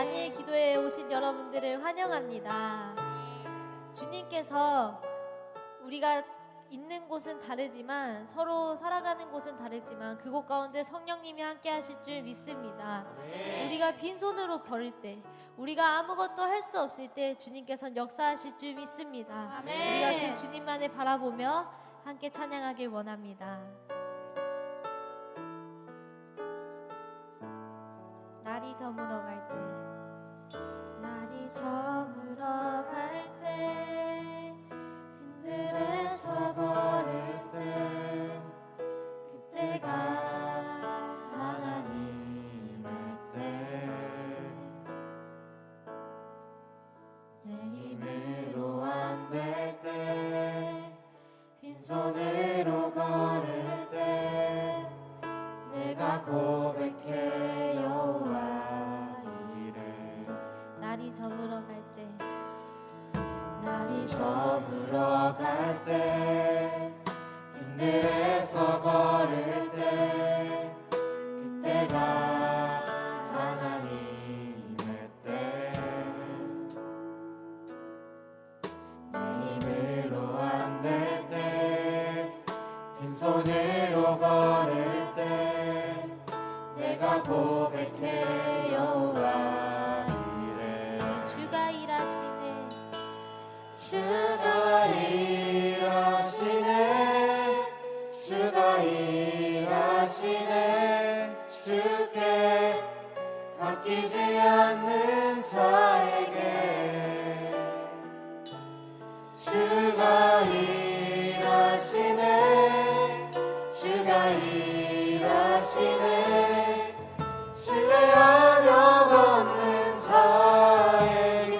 다니엘 기도에 오신 여러분들을 환영합니다. 주님께서 우리가 있는 곳은 다르지만 서로 살아가는 곳은 다르지만 그곳 가운데 성령님이 함께 하실 줄 믿습니다. 우리가 빈손으로 걸을 때, 우리가 아무것도 할 수 없을 때 주님께서는 역사하실 줄 믿습니다. 우리가 그 주님만을 바라보며 함께 찬양하길 원합니다. 날이 저물어 갈 때, 날이 저물어 갈 때, 빈들에서 걸을 때, 그때가 하나님의 때. 내 힘으로 안 될 때, 빈손으로 걸을 때, 내가 고백해 여호와 이래. 날이 저물어 갈 때, 날이 저물어 갈 때, 빈들에서 걸을 때, 그때가 하나님의 때. 내 힘으로 안 될 때, 빈손으로 걸을 때, 내가 고백해 여호와 이래. 주가 일하시네, 주가 일하시네, 주가 일하시네. 주께 아끼지 않는 자에게 주가 일하시네, 주가 일하시네. 신뢰하며 걷는 자에게.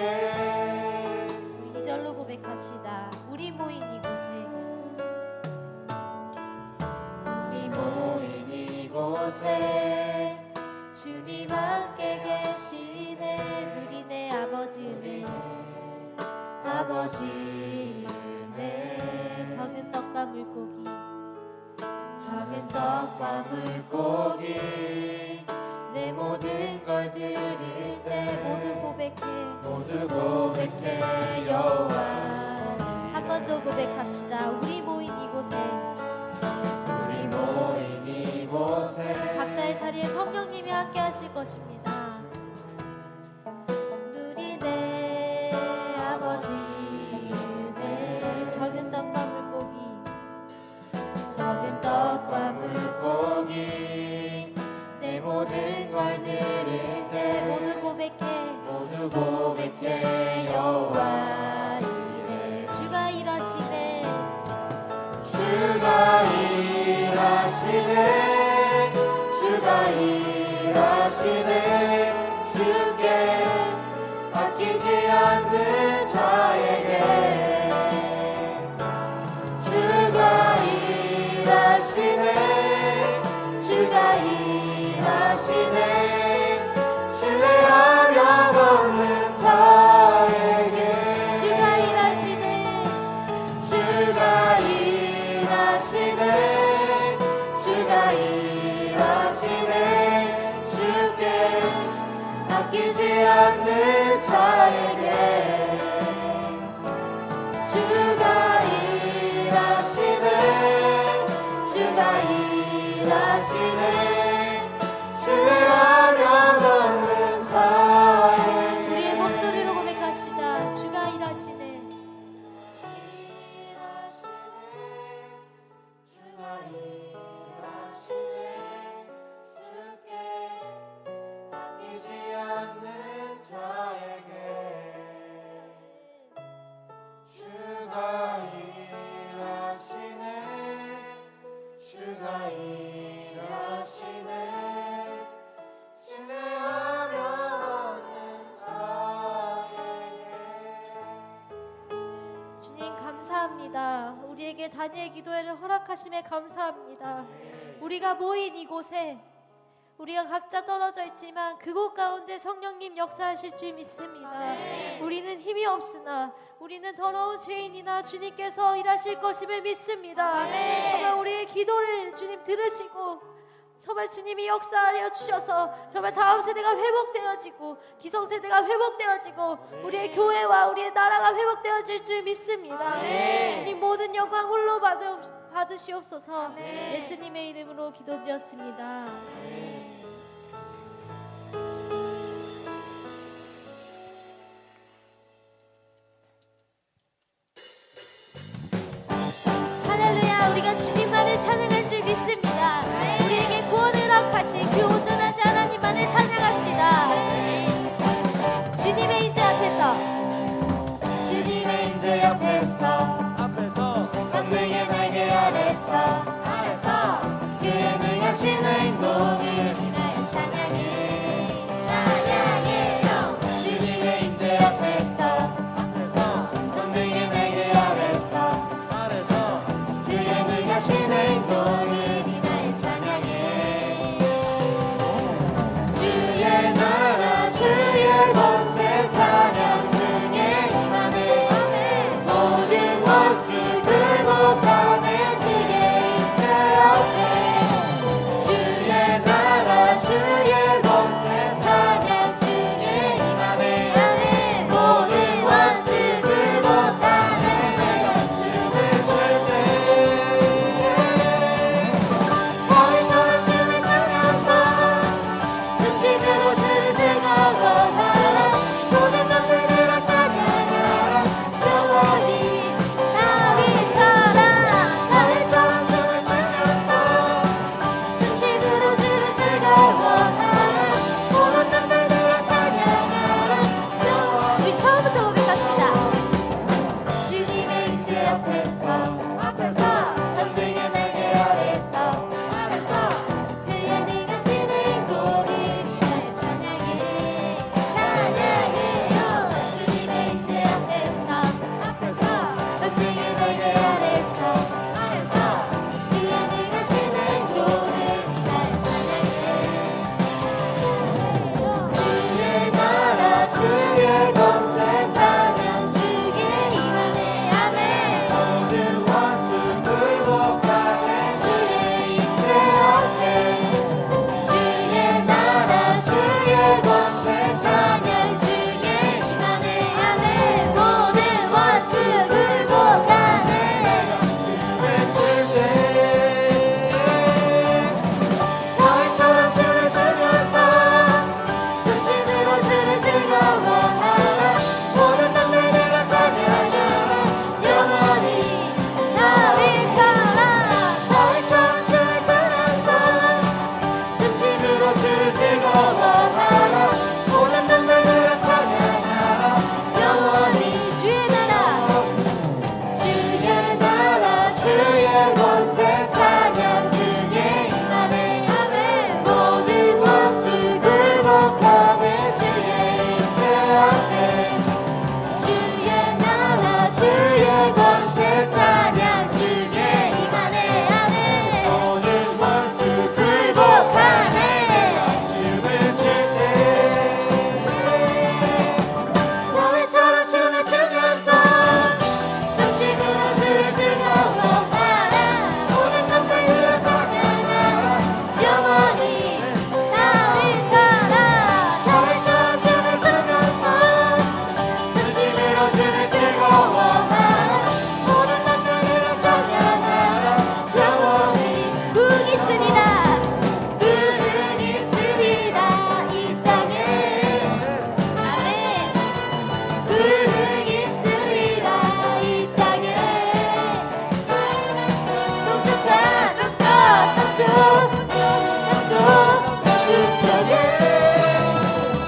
우리 2절로 고백합시다. 우리 모인 이곳에, 우리 모인 이곳에 주님 함께 계시네. 누리네 아버지를, 아버지를. 적은 떡과 물고기, 적은 떡과 물고기, 내 모든 걸 드릴 때 모두 고백해 여호와. 한 번 더 고백합시다. 우리 모인 이곳에, 우리 모인 이곳에 각자의 자리에 성령님이 함께 하실 것입니다. 누리네 아버지, 내 적은 떡과 물고기, 적은 떡과 물고기, 내 모든 걸 드릴 때 모두 고백해 여호와 이래. 주가 일하시네, 주가 일하시네, 주가 일하시네. 주께 아끼지 않는 자에게 주가 일하시네, 주가 일하시네. 신뢰하며 걷는 자에게 주가 일하시네, 주가 일하시네, 주가 일하시네. 주께 아끼지 않는 자에게 주가 일하시네, 주가 일하시네. 신뢰하며 걷는 자에게. 우리의 목소리로 고백합시다. 주가 일하시네, 주가 일하시네. 주께 아끼지 않는 자에게 주가 일하시네, 주가 일하시네. 신뢰하며 걷는 자에게. 주님 감사합니다. 우리에게 다니엘 기도회를 허락하심에 감사합니다. 우리가 모인 이곳에, 우리가 각자 떨어져 있지만 그곳 가운데 성령님 역사하실 줄 믿습니다. 우리는 힘이 없으나, 우리는 더러운 죄인이나 주님께서 일하실 것임을 믿습니다. 아멘. 우리의 기도를 주님 들으시고 정말 주님이 역사하여 주셔서 정말 다음 세대가 회복되어지고 기성세대가 회복되어지고 우리의 교회와 우리의 나라가 회복되어질 줄 믿습니다. 주님 모든 영광 홀로 받으시옵소서. 예수님의 이름으로 기도드렸습니다. 할렐루야. 우리가 주님만을 찬양할 줄 믿습니다. 우리에게 구원을 허락하신 그 온전하신 하나님만을 찬양합시다. 주님의 인재 앞에서 주님의 인재 앞에서 권능의 날개 아래서 그의 능하신 행동을 인하여 찬양해 찬양해요. 주님의 인재 앞에서 권능의 날개 아래서 그의 능하신 행동을 인하여 찬양해. 주의 나라 주의 권세 찬양 중에 임하네. 모든 원수 굴복하네. 주의 인재 앞에 주의 나라 주의 권세 찬양 중에 임하네. 모든 원수 굴복하네. 주를 줄 너희처럼 주를 찬양하라. 수심으로 주를 즐거워하라. 모든 것들을 찬양하라. 영원히 나위처럼 너희처럼 주를 찬양하라. 수심으로 주를 즐거워하라. 모든 것들을 찬양하라. 영원히. 우리 처음부터 고백합시다. 주님의 인재 앞에서 권능의 날개 아래서 그의 능하신 행동을 인하여 찬양해 찬양해요. 주님의 인재 앞에서 권능의 날개 아래서 그의 능하신 행동을 인하여 찬양해. 주의 나라 주의 권세 찬양 주게 임하네. 아멘. 모든 원수 굴복하네. 주의 인재 앞에 주의 나라 주의 권세 찬양 주게 임하네. 아멘. 모든 원수 굴복하네. 너희처럼 주를 주면서 중심으로 주를 즐거워하라. 모든 땅들을 찬양하라. 영원히 나위처럼 너희처럼 주를 주면서 중심으로 주를 즐거워하라. 모든 땅들을 찬양하라. 영원히 주의 나라 주의 권세 찬양 중에 임하네. 아멘. 모든 원수 굴복하네. 주의 인재 앞에 주의 나라 주의 권세 찬양 중에 임하네. 아멘. 모든 원수 굴복하네. 너희처럼 춤을 추면서 중심으로 주를 즐거워하라. 모든 것들을 찬양하라. 영원히 나위처럼 너희처럼 춤을 추면서 중심으로 주를 즐거워하라. 모든 것들을 찬양하라. 영원히 부흥이 있으리라. 부흥이 있으리라. 이 땅에 아멘. 부흥이 있으리라. 이 땅에 동쪽과 동쪽 북쪽에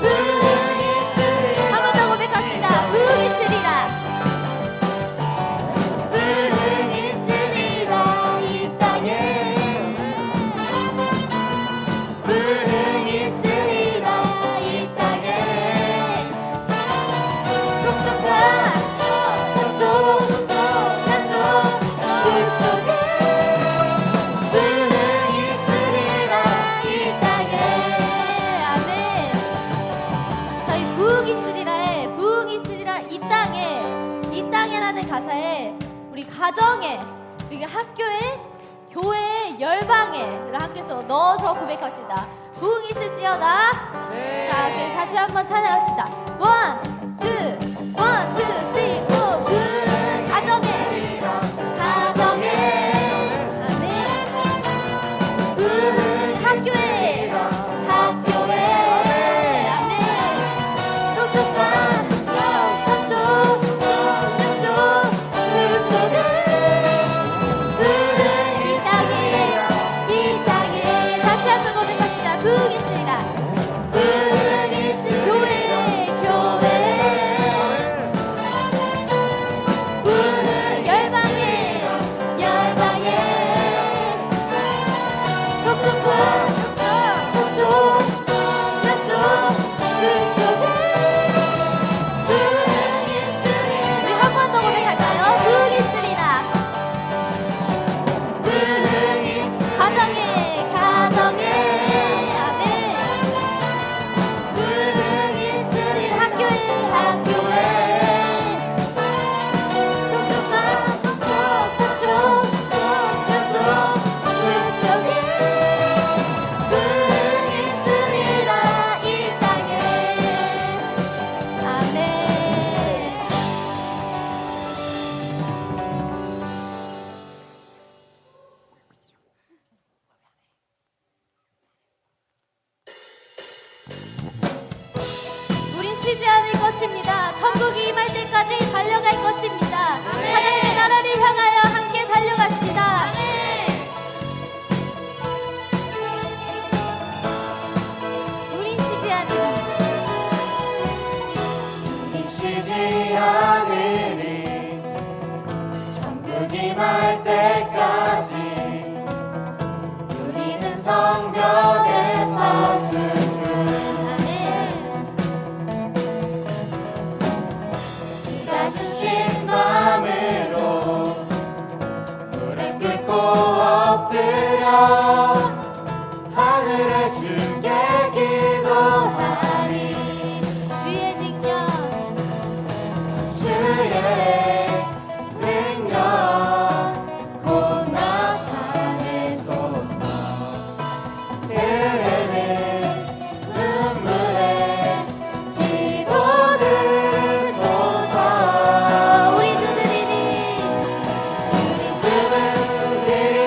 부흥이 있으리라. 한 번 더 고백합시다. 부흥이 있으리라. 부흥이 있으리라. 이 땅에 부흥이 있으리라. 이 땅에 동쪽과 서쪽 남쪽 북쪽에 부흥이 있으리라. 이 땅에 아멘. 저희 부흥이 있으리라에 부흥이 있으리라. 이 땅에라는 가사에 우리 가정에 그리고 학교에 교회에 열방에를 함께서 넣어서 고백합시다. 부흥이 있을지어다. 네. 자, 그럼 다시 한번 찬양합시다. 원, 투, 쓰리, 포. 부흥 가정에, 아멘. 부흥 학교에, 아멘. 똑똑한 삼쪽, 그쪽에 부흥 이 땅에 다시 한번 고백합시다. 부흥 있으리라. 부흥 있을 교회 부흥 열방에 북쪽 그쪽에 부흥 있으리라. 우리 한 번 더 고백할까요? 부흥 있으리라. 부흥 가정에 아멘. 부흥 있으리 학교에 똑똑한 북쪽 그쪽에 부흥 있으리라. 이 땅에 아멘. 우린 쉬지 않을 것입니다. 천국이 임할 때까지 달려갈 것입니다. 하나님의 나라를 향하여 함께 달려갑시다. 우린 쉬지 않으리. 우린 쉬지 않으리. 천국이 말 때까지 우리는 성령의 파수꾼. 주가 주신 마음으로 무릎 꿇고 엎드려 하늘의 주께 기도하리. 주의 능력 주의 능력 곧 나타내소서. 흐르는 눈물에 기도 들소서. 우리 두드리니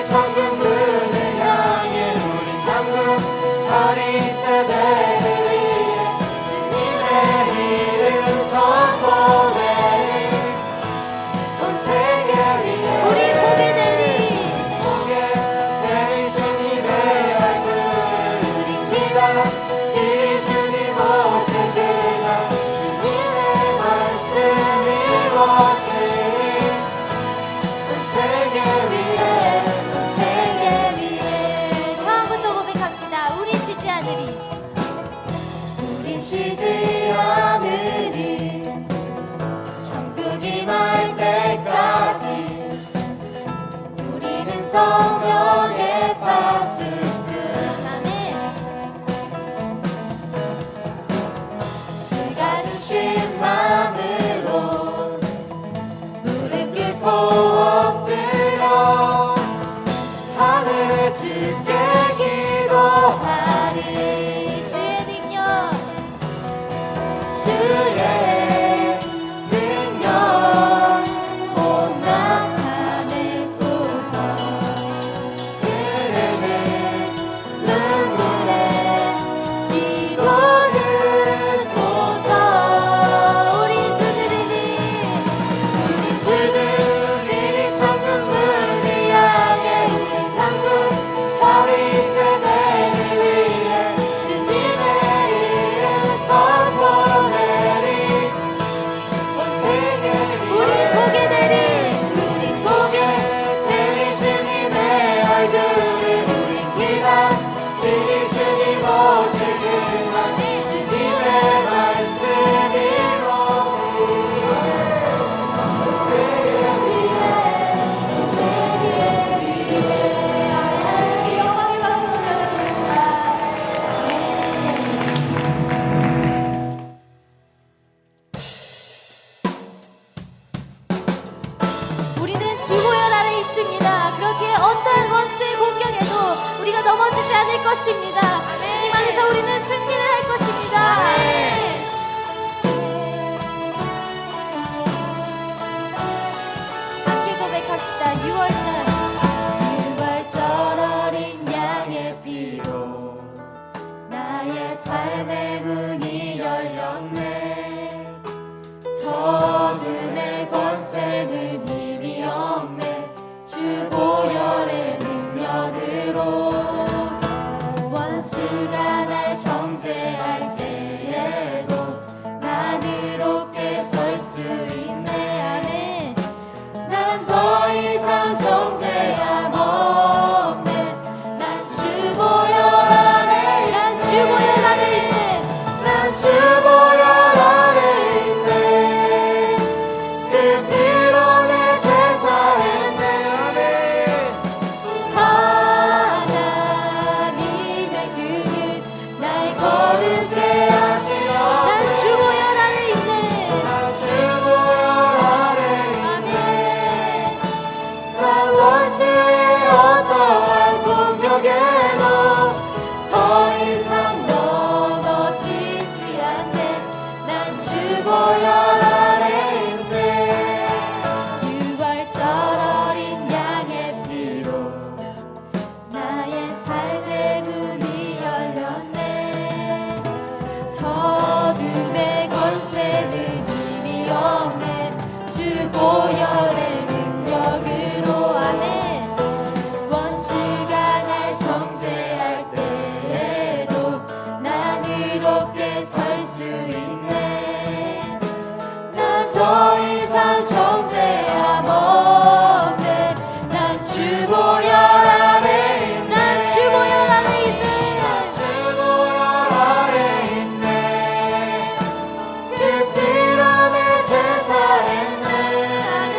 천국 문을 향해 우리 천국 어린 세대를 위해 주님의 이름 선포해. 온 세계 위에 우리 보게 되니 주님의 얼굴 우리 기다리 주님 오실 그날 주님의 말씀이 이루어지니 온 세계 위에 처음부터 고백합시다. 우리 쉬지 않으리. 우린 쉬지 않으리. 천국이 말 때까지 우리는 성령의 파수꾼. 아멘. 주가 주신 마음으로 무릎 꿇고 엎드려 하늘의 주께 기도하리. 주의 능력 주의 능력 곧 나타내소서. 흐르는 눈물에 기도 들소서. 우리 두드리니 천국 문을 향해 우리 천국 어린 승리할 것입니다. 주님 안에서 우리는 승리를 할 것입니다. 함께 고백합시다. 6월절 어린 양의 피로 나의 삶의 문이 열렸네. 어둠의 권세는 힘이 없네. 주 보혈의 능력으로 원수가 날 정죄할 때에도 난 의롭게 설 수 있네. 아멘. 난 더 이상 정죄함 없네. 난 주 보혈 안에, 난 주 보혈 안에 있네. 난 주 보혈 안에 있네. 그 피로 내 제사했네. 하나님의 그는 날 거룩해 하시며 난 주 보혈 안에 있네. 난 주 보혈 안에 있네. 난 원수의 어떠한 공격에도 더 이상 넘어지지 않네. 난 주 보혈 안에 있네. 6월절 어린 양의 피로 나의 삶의 문이 열렸네. 어둠의 권세는 힘이 없네. 주 보혈의 능력으로 안에 원수가 날 정죄할 때에도 난 의롭게 설 수 있네. 난 더 이상 정죄함 없네. 난 주 보혈 안에 있네. 난 주 보혈 안에 있네. 난 주 보혈 안에 있네. 그 피로 내 제사했네. 아멘.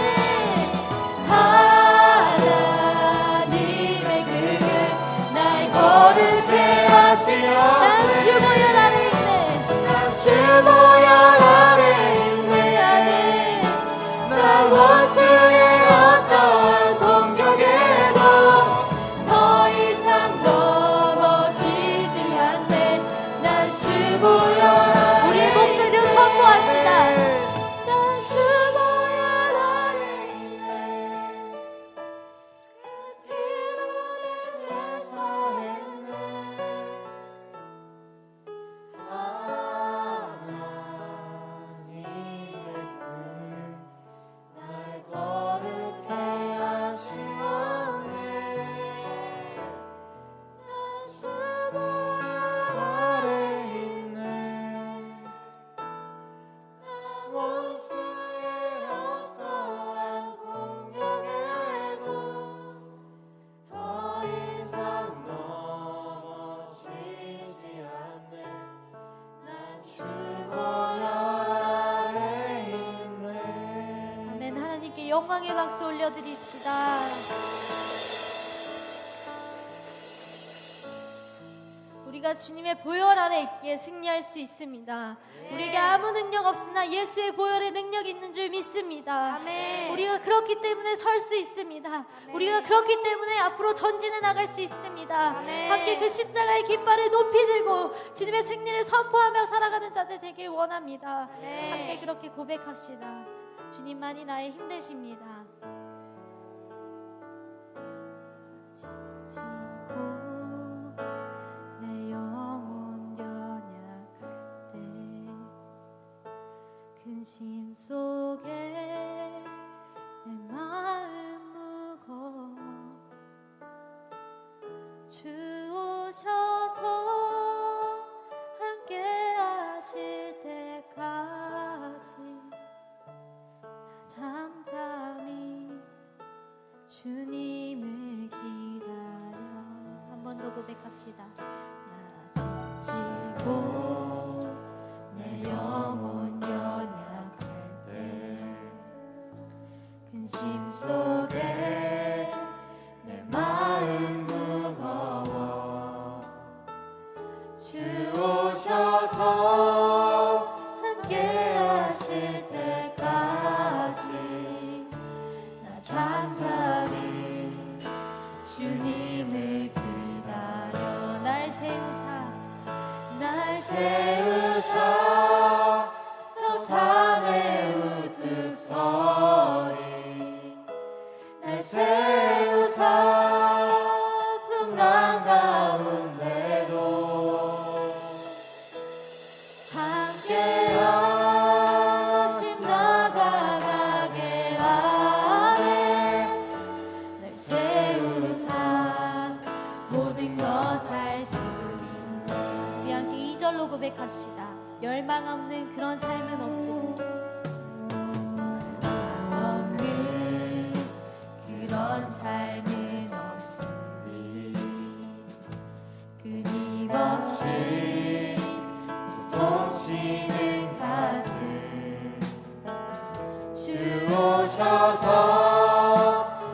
하나님의 그는 날 거룩해 하시며 난 주 보혈 안에 있네. 난 주 보혈 안에 있네. 아멘. 난 원수의 어떠한 공격에도 더 이상 넘어지지 않네. 난 주 보혈 안에 우리의 목소리로 선포합시다. 난 주 보혈 안에 있네. 그 피로 내 제사했네. 날 거룩해 하시오네. 난 주 보혈 안에 있네. 난 원수의 어떠한 공격에도 더 이상 넘어지지 않네. 난 주 보혈 안에 있네. 아멘. 하나님께 영광의 박수 올려드립시다. 우리가 주님의 보혈 아래 있기에 승리할 수 있습니다. 우리에게 아무 능력 없으나 예수의 보혈의 능력이 있는 줄 믿습니다. 우리가 그렇기 때문에 설 수 있습니다. 우리가 그렇기 때문에 앞으로 전진해 나갈 수 있습니다. 함께 그 십자가의 깃발을 높이 들고 주님의 승리를 선포하며 살아가는 자들 되길 원합니다. 함께 그렇게 고백합시다. 주님만이 나의 힘 되십니다. 지치고 내 영혼 연약할 때 근심 속에 내 마음 무거워 주 오셔서 함께 하실 때까지 나 잠잠히 주님을 기다려. 한 번 더 고백합시다. 나 지치고 내 영혼 연약할 때 근심 속에 내 마음 무거워 주 오셔서 함께 하실 때까지 나 잠잠히 주님을 기다려. 날 고백합시다. 열망 없는 그런 삶은 없으리. 없는 그런 삶은 없으리. 끊임없이 고통치는 가슴 주 오셔서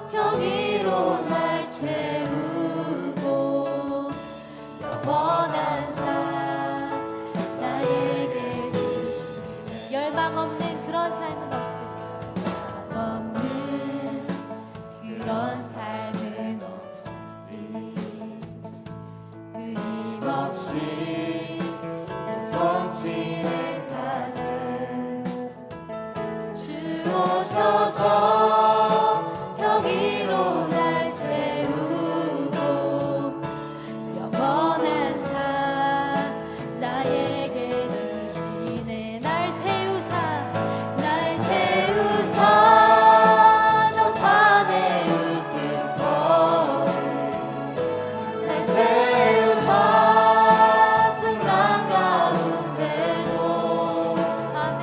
경이로 날 채우고 영원한 삶 나에게 주시네. 열망 없는 그런 삶은 없으리. 없는 그런 삶은 없으리. 끊임없이 고통치는 가슴 주 오셔서 경이로 날 채우고 영원한 삶 나에게 주시네. 날 세우사 저 산의 우뚝서리 날 세우사 풍랑 가운데도 아멘.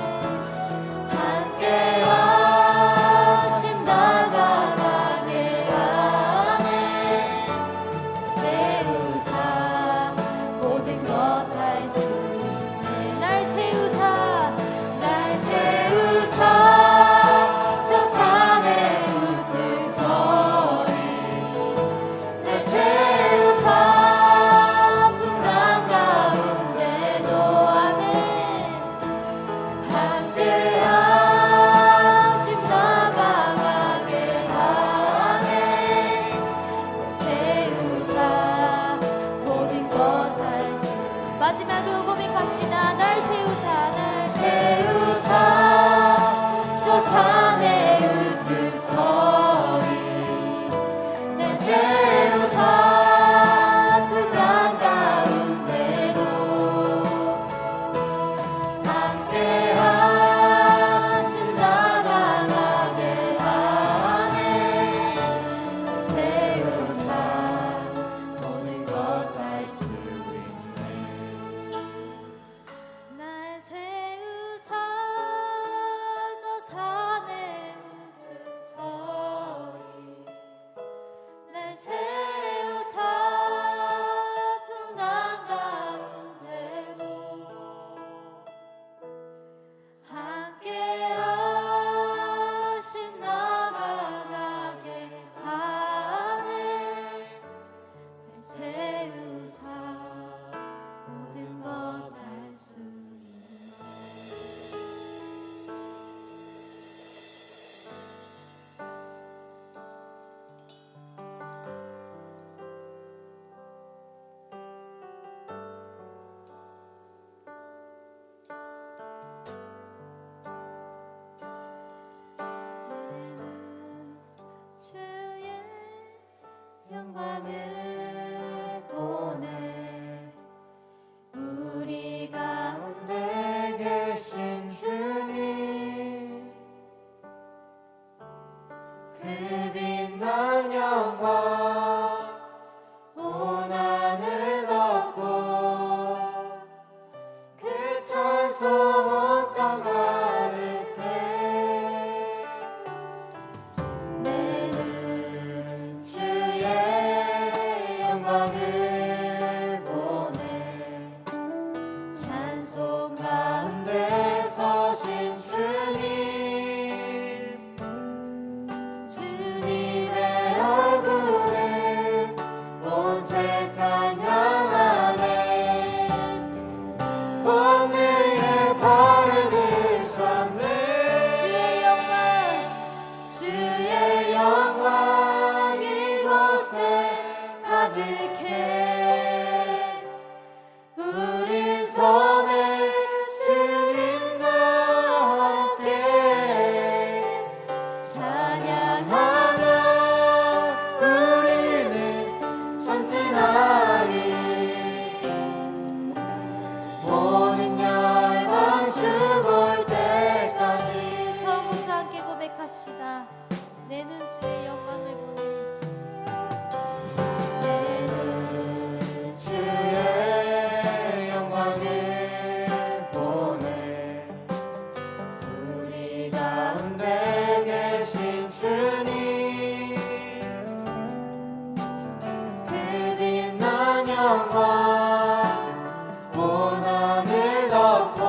함께하심 나가가게 하네. 세우사 모든 것 할 수 있네. 날 세우사 저 산의 우뚝서리 날 세우사 풍랑 가운데도 아멘. 함께하심 나가가게 하네. 세우사 모든 것 할 수 마지막으로 고백합시다. 날 세우사 저 산의 우뚝서리 날 세우사 풍랑 가운데도 함께하심 나가가게 하네. 세우사 모든 것 할 수 있네. 날 세우사 저 산의 우뚝서리 날 세우사 풍랑 가운데도 함께하심 나가가게 하네. 날 세우사 모든 것 할 수 있네. 주의 영광을 보내 우리 가운데 계신 주님 그 빛난 영광 온 하늘 덮고 그 찬송 온 땅 가득해 내는 주의 영광을 보내 찬송 가운데 서신 주님 주님의 얼굴은 온 세상 향하네 권능의 발을 드셨네 주의 영광 이곳에 가득해 우린 손에 주님과 함께 찬양하며 우리는 전진하리 모든 열방 죽을 때까지 처음부터 함께 고백합시다. 내는 주의 영광을 보내 내는 영광 온 하늘 덮고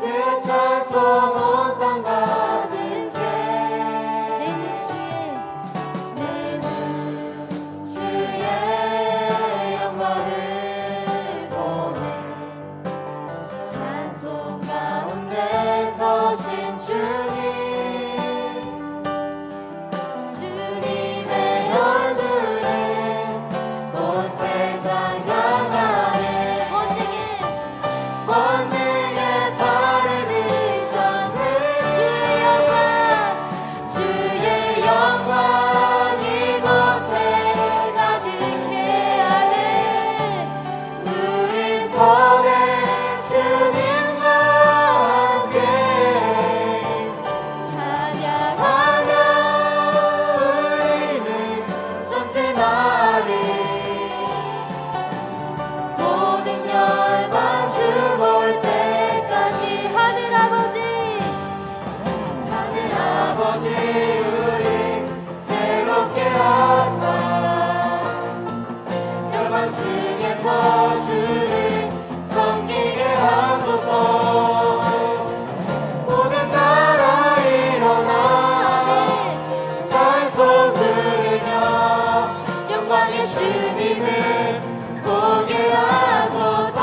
그 찬송 온 땅 가득해 내 눈 주의 영광을 보내 찬송 가운데 서신 주님 주님의 얼굴을 온 세상 향하네 권능에 바르는 전을 주의 영광 이곳에 가득해 하네 우린 손에 주님과 함께 찬양하며 우리는 전쟁하리 모든 열방 주 볼 때까지 하늘 아버지 우리 새롭게 하사 열방 중에서 주를 섬기게 하소서 모든 나라 일어나 찬송 부르며 영광의 주님을 보게 하소서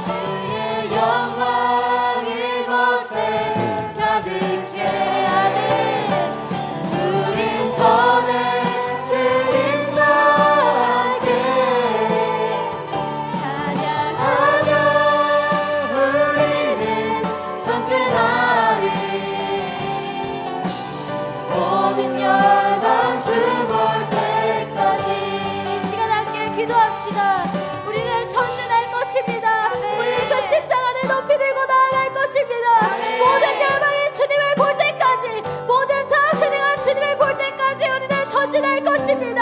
주의 영광 이곳에 가득해 하네 우린 손에 주님과 함께 찬양하며 우리는 전진하리 모든 열방 주 볼 때까지 이 시간 함께 기도합시다 우리는 전진할 것입니다 우리는 그 십자가를 높이 들고 나아갈 것입니다 모든 열방이 주님을 볼 때까지 모든 다 세대가 주님을 볼 때까지 우리는 전진할 것입니다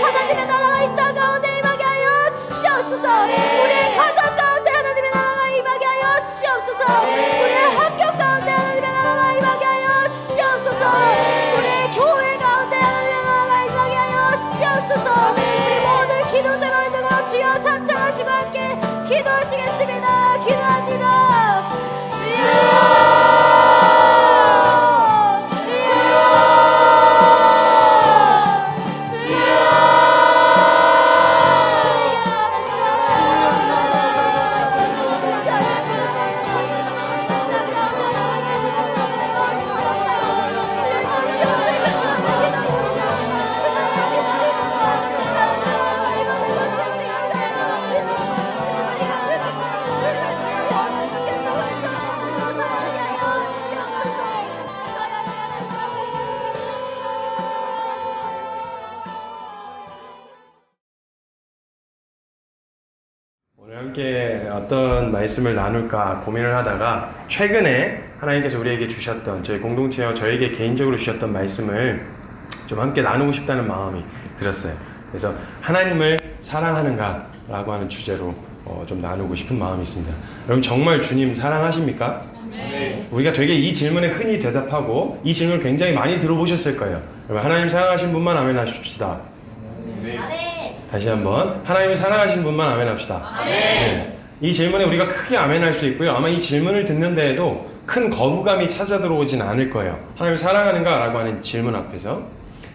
하나님의 나라가 이 땅 가운데 임하게 하여 주시옵소서 우리의 가정 가운데 하나님의 나라가 임하게 하여 주시옵소서 우리의 학교 가운데 하나님의 나라가 임하게 하여 주시옵소서 우리의 교회 가운데 하나님의 나라가 임하게 하여 주시옵소서 우리 모든 기도 제목을 들고 주여 삼창하시고 함께 기도하시겠습니다 기도합니다 오늘 함께 어떤 말씀을 나눌까 고민을 하다가 최근에 하나님께서 우리에게 주셨던 저희 공동체와 저에게 개인적으로 주셨던 말씀을 좀 함께 나누고 싶다는 마음이 들었어요. 그래서 하나님을 사랑하는가 라고 하는 주제로 좀 나누고 싶은 마음이 있습니다. 여러분 정말 주님 사랑하십니까? 네. 우리가 되게 이 질문에 흔히 대답하고 이 질문을 굉장히 많이 들어보셨을 거예요. 여러분 하나님 사랑하신 분만 아멘 하십시다. 네. 다시 한번 하나님을 사랑하신 분만 아멘 합시다. 네. 이 질문에 우리가 크게 아멘 할 수 있고요. 아마 이 질문을 듣는 데에도 큰 거부감이 찾아 들어오진 않을 거예요. 하나님을 사랑하는가? 라고 하는 질문 앞에서.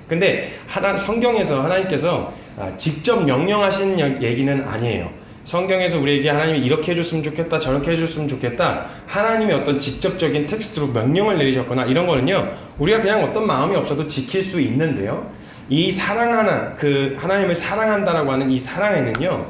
근데 성경에서 하나님께서 직접 명령하신 얘기는 아니에요. 성경에서 우리에게 하나님이 이렇게 해줬으면 좋겠다, 저렇게 해줬으면 좋겠다, 하나님의 어떤 직접적인 텍스트로 명령을 내리셨거나 이런 거는요, 우리가 그냥 어떤 마음이 없어도 지킬 수 있는데요, 이 사랑하는, 하나님을 사랑한다라고 하는 이 사랑에는요,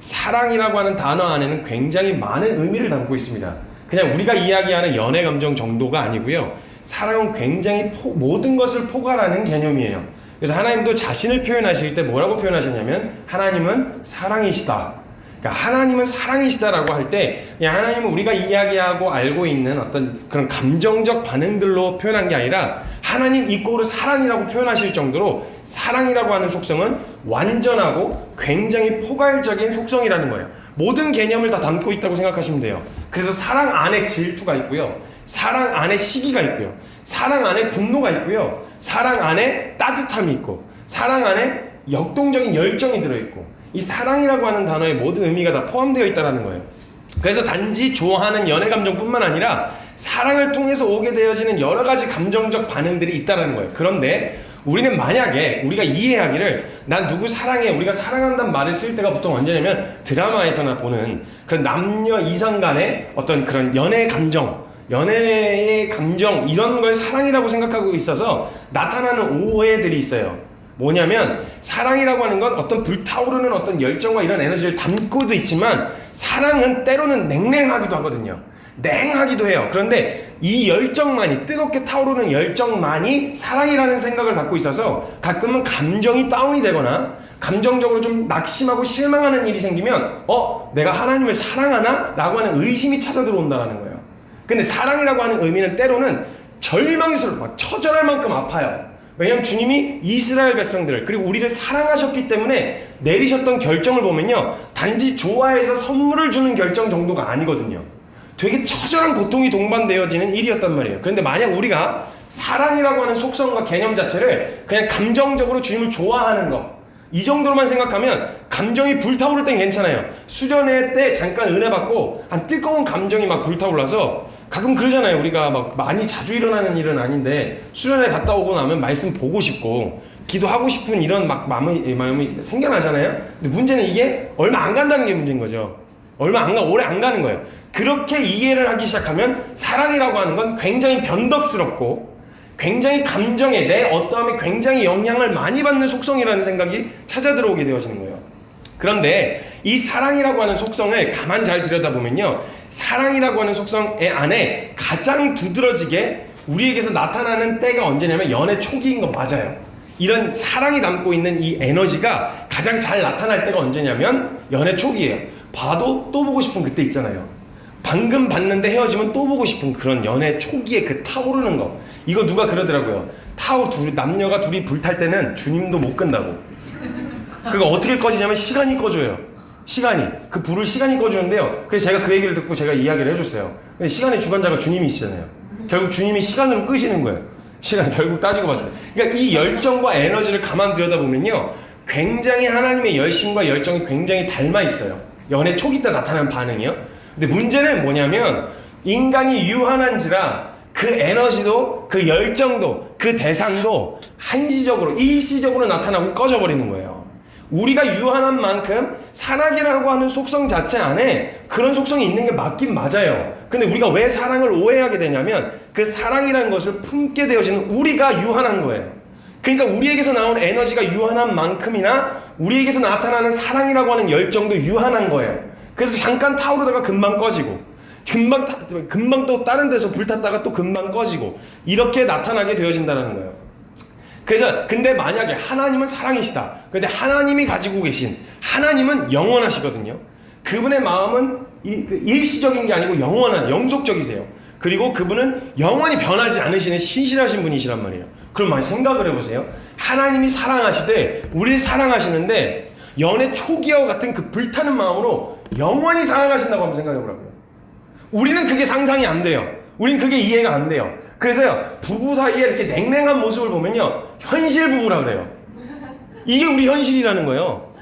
사랑이라고 하는 단어 안에는 굉장히 많은 의미를 담고 있습니다. 그냥 우리가 이야기하는 연애 감정 정도가 아니고요, 사랑은 굉장히 모든 것을 포괄하는 개념이에요. 그래서 하나님도 자신을 표현하실 때 뭐라고 표현하셨냐면, 하나님은 사랑이시다. 그러니까 하나님은 사랑이시다라고 할 때 그냥 하나님은 우리가 이야기하고 알고 있는 어떤 그런 감정적 반응들로 표현한 게 아니라 하나님 이꼬르 사랑이라고 표현하실 정도로 사랑이라고 하는 속성은 완전하고 굉장히 포괄적인 속성이라는 거예요. 모든 개념을 다 담고 있다고 생각하시면 돼요. 그래서 사랑 안에 질투가 있고요, 사랑 안에 시기가 있고요, 사랑 안에 분노가 있고요, 사랑 안에 따뜻함이 있고, 사랑 안에 역동적인 열정이 들어있고 이 사랑이라고 하는 단어의 모든 의미가 다 포함되어 있다는 거예요. 그래서 단지 좋아하는 연애 감정뿐만 아니라 사랑을 통해서 오게 되어지는 여러 가지 감정적 반응들이 있다는 거예요. 그런데 우리는 만약에 우리가 이해하기를 난 누구 사랑해, 우리가 사랑한다는 말을 쓸 때가 보통 언제냐면 드라마에서나 보는 그런 남녀 이성 간의 어떤 그런 연애의 감정 이런 걸 사랑이라고 생각하고 있어서 나타나는 오해들이 있어요. 뭐냐면 사랑이라고 하는 건 어떤 불타오르는 어떤 열정과 이런 에너지를 담고도 있지만 사랑은 때로는 냉랭하기도 하거든요. 냉하기도 해요. 그런데 이 열정만이, 뜨겁게 타오르는 열정만이 사랑이라는 생각을 갖고 있어서 가끔은 감정이 다운이 되거나 감정적으로 좀 낙심하고 실망하는 일이 생기면 내가 하나님을 사랑하나? 라고 하는 의심이 찾아 들어온다는 거예요. 근데 사랑이라고 하는 의미는 때로는 절망스럽고 처절할 만큼 아파요. 왜냐하면 주님이 이스라엘 백성들을 그리고 우리를 사랑하셨기 때문에 내리셨던 결정을 보면요, 단지 좋아해서 선물을 주는 결정 정도가 아니거든요. 되게 처절한 고통이 동반되어지는 일이었단 말이에요. 그런데 만약 우리가 사랑이라고 하는 속성과 개념 자체를 그냥 감정적으로 주님을 좋아하는 것, 이 정도로만 생각하면 감정이 불타오를 땐 괜찮아요. 수련회 때 잠깐 은혜 받고 한 뜨거운 감정이 막 불타올라서 가끔 그러잖아요. 우리가 막 많이 자주 일어나는 일은 아닌데 수련회 갔다 오고 나면 말씀 보고 싶고 기도하고 싶은 이런 막 마음이 생겨나잖아요. 근데 문제는 이게 얼마 안 간다는 게 문제인 거죠. 오래 안 가는 거예요. 그렇게 이해를 하기 시작하면 사랑이라고 하는 건 굉장히 변덕스럽고 굉장히 감정에 내 어떠함에 굉장히 영향을 많이 받는 속성이라는 생각이 찾아 들어오게 되어지는 거예요. 그런데 이 사랑이라고 하는 속성을 가만 잘 들여다보면요, 사랑이라고 하는 속성 안에 가장 두드러지게 우리에게서 나타나는 때가 언제냐면 연애 초기인 거 맞아요. 이런 사랑이 담고 있는 이 에너지가 가장 잘 나타날 때가 언제냐면 연애 초기예요. 봐도 또 보고 싶은 그때 있잖아요. 방금 봤는데 헤어지면 또 보고 싶은 그런 연애 초기에 그 타오르는 거. 이거 누가 그러더라고요. 남녀가 둘이 불탈 때는 주님도 못 끈다고. 그거 어떻게 꺼지냐면 시간이 꺼줘요. 그 불을 시간이 꺼주는데요. 그래서 제가 그 얘기를 듣고 제가 이야기를 해줬어요. 근데 시간의 주관자가 주님이시잖아요. 결국 주님이 시간으로 끄시는 거예요. 시간 결국 따지고 봤을 때. 그러니까 이 열정과 에너지를 가만 들여다보면요, 굉장히 하나님의 열심과 열정이 굉장히 닮아 있어요. 연애 초기 때 나타나는 반응이요. 근데 문제는 뭐냐면 인간이 유한한지라 그 에너지도 그 열정도 그 대상도 한시적으로 일시적으로 나타나고 꺼져버리는 거예요. 우리가 유한한 만큼 사랑이라고 하는 속성 자체 안에 그런 속성이 있는 게 맞긴 맞아요. 근데 우리가 왜 사랑을 오해하게 되냐면 그 사랑이라는 것을 품게 되어지는 우리가 유한한 거예요. 그러니까 우리에게서 나오는 에너지가 유한한 만큼이나 우리에게서 나타나는 사랑이라고 하는 열정도 유한한 거예요. 그래서 잠깐 타오르다가 금방 꺼지고 금방 또 다른 데서 불탔다가 또 금방 꺼지고 이렇게 나타나게 되어진다는 거예요. 그래서 근데 만약에 하나님은 사랑이시다. 근데 하나님이 가지고 계신 하나님은 영원하시거든요. 그분의 마음은 일시적인 게 아니고 영속적이세요. 그리고 그분은 영원히 변하지 않으시는 신실하신 분이시란 말이에요. 그럼 많이 생각을 해보세요. 하나님이 사랑하시되 우리를 사랑하시는데 연애 초기와 같은 그 불타는 마음으로 영원히 사랑하신다고 한번 생각해보라고요. 우리는 그게 상상이 안 돼요. 우린 그게 이해가 안 돼요. 그래서요, 부부 사이에 이렇게 냉랭한 모습을 보면요, 현실 부부라 그래요. 이게 우리 현실이라는 거예요.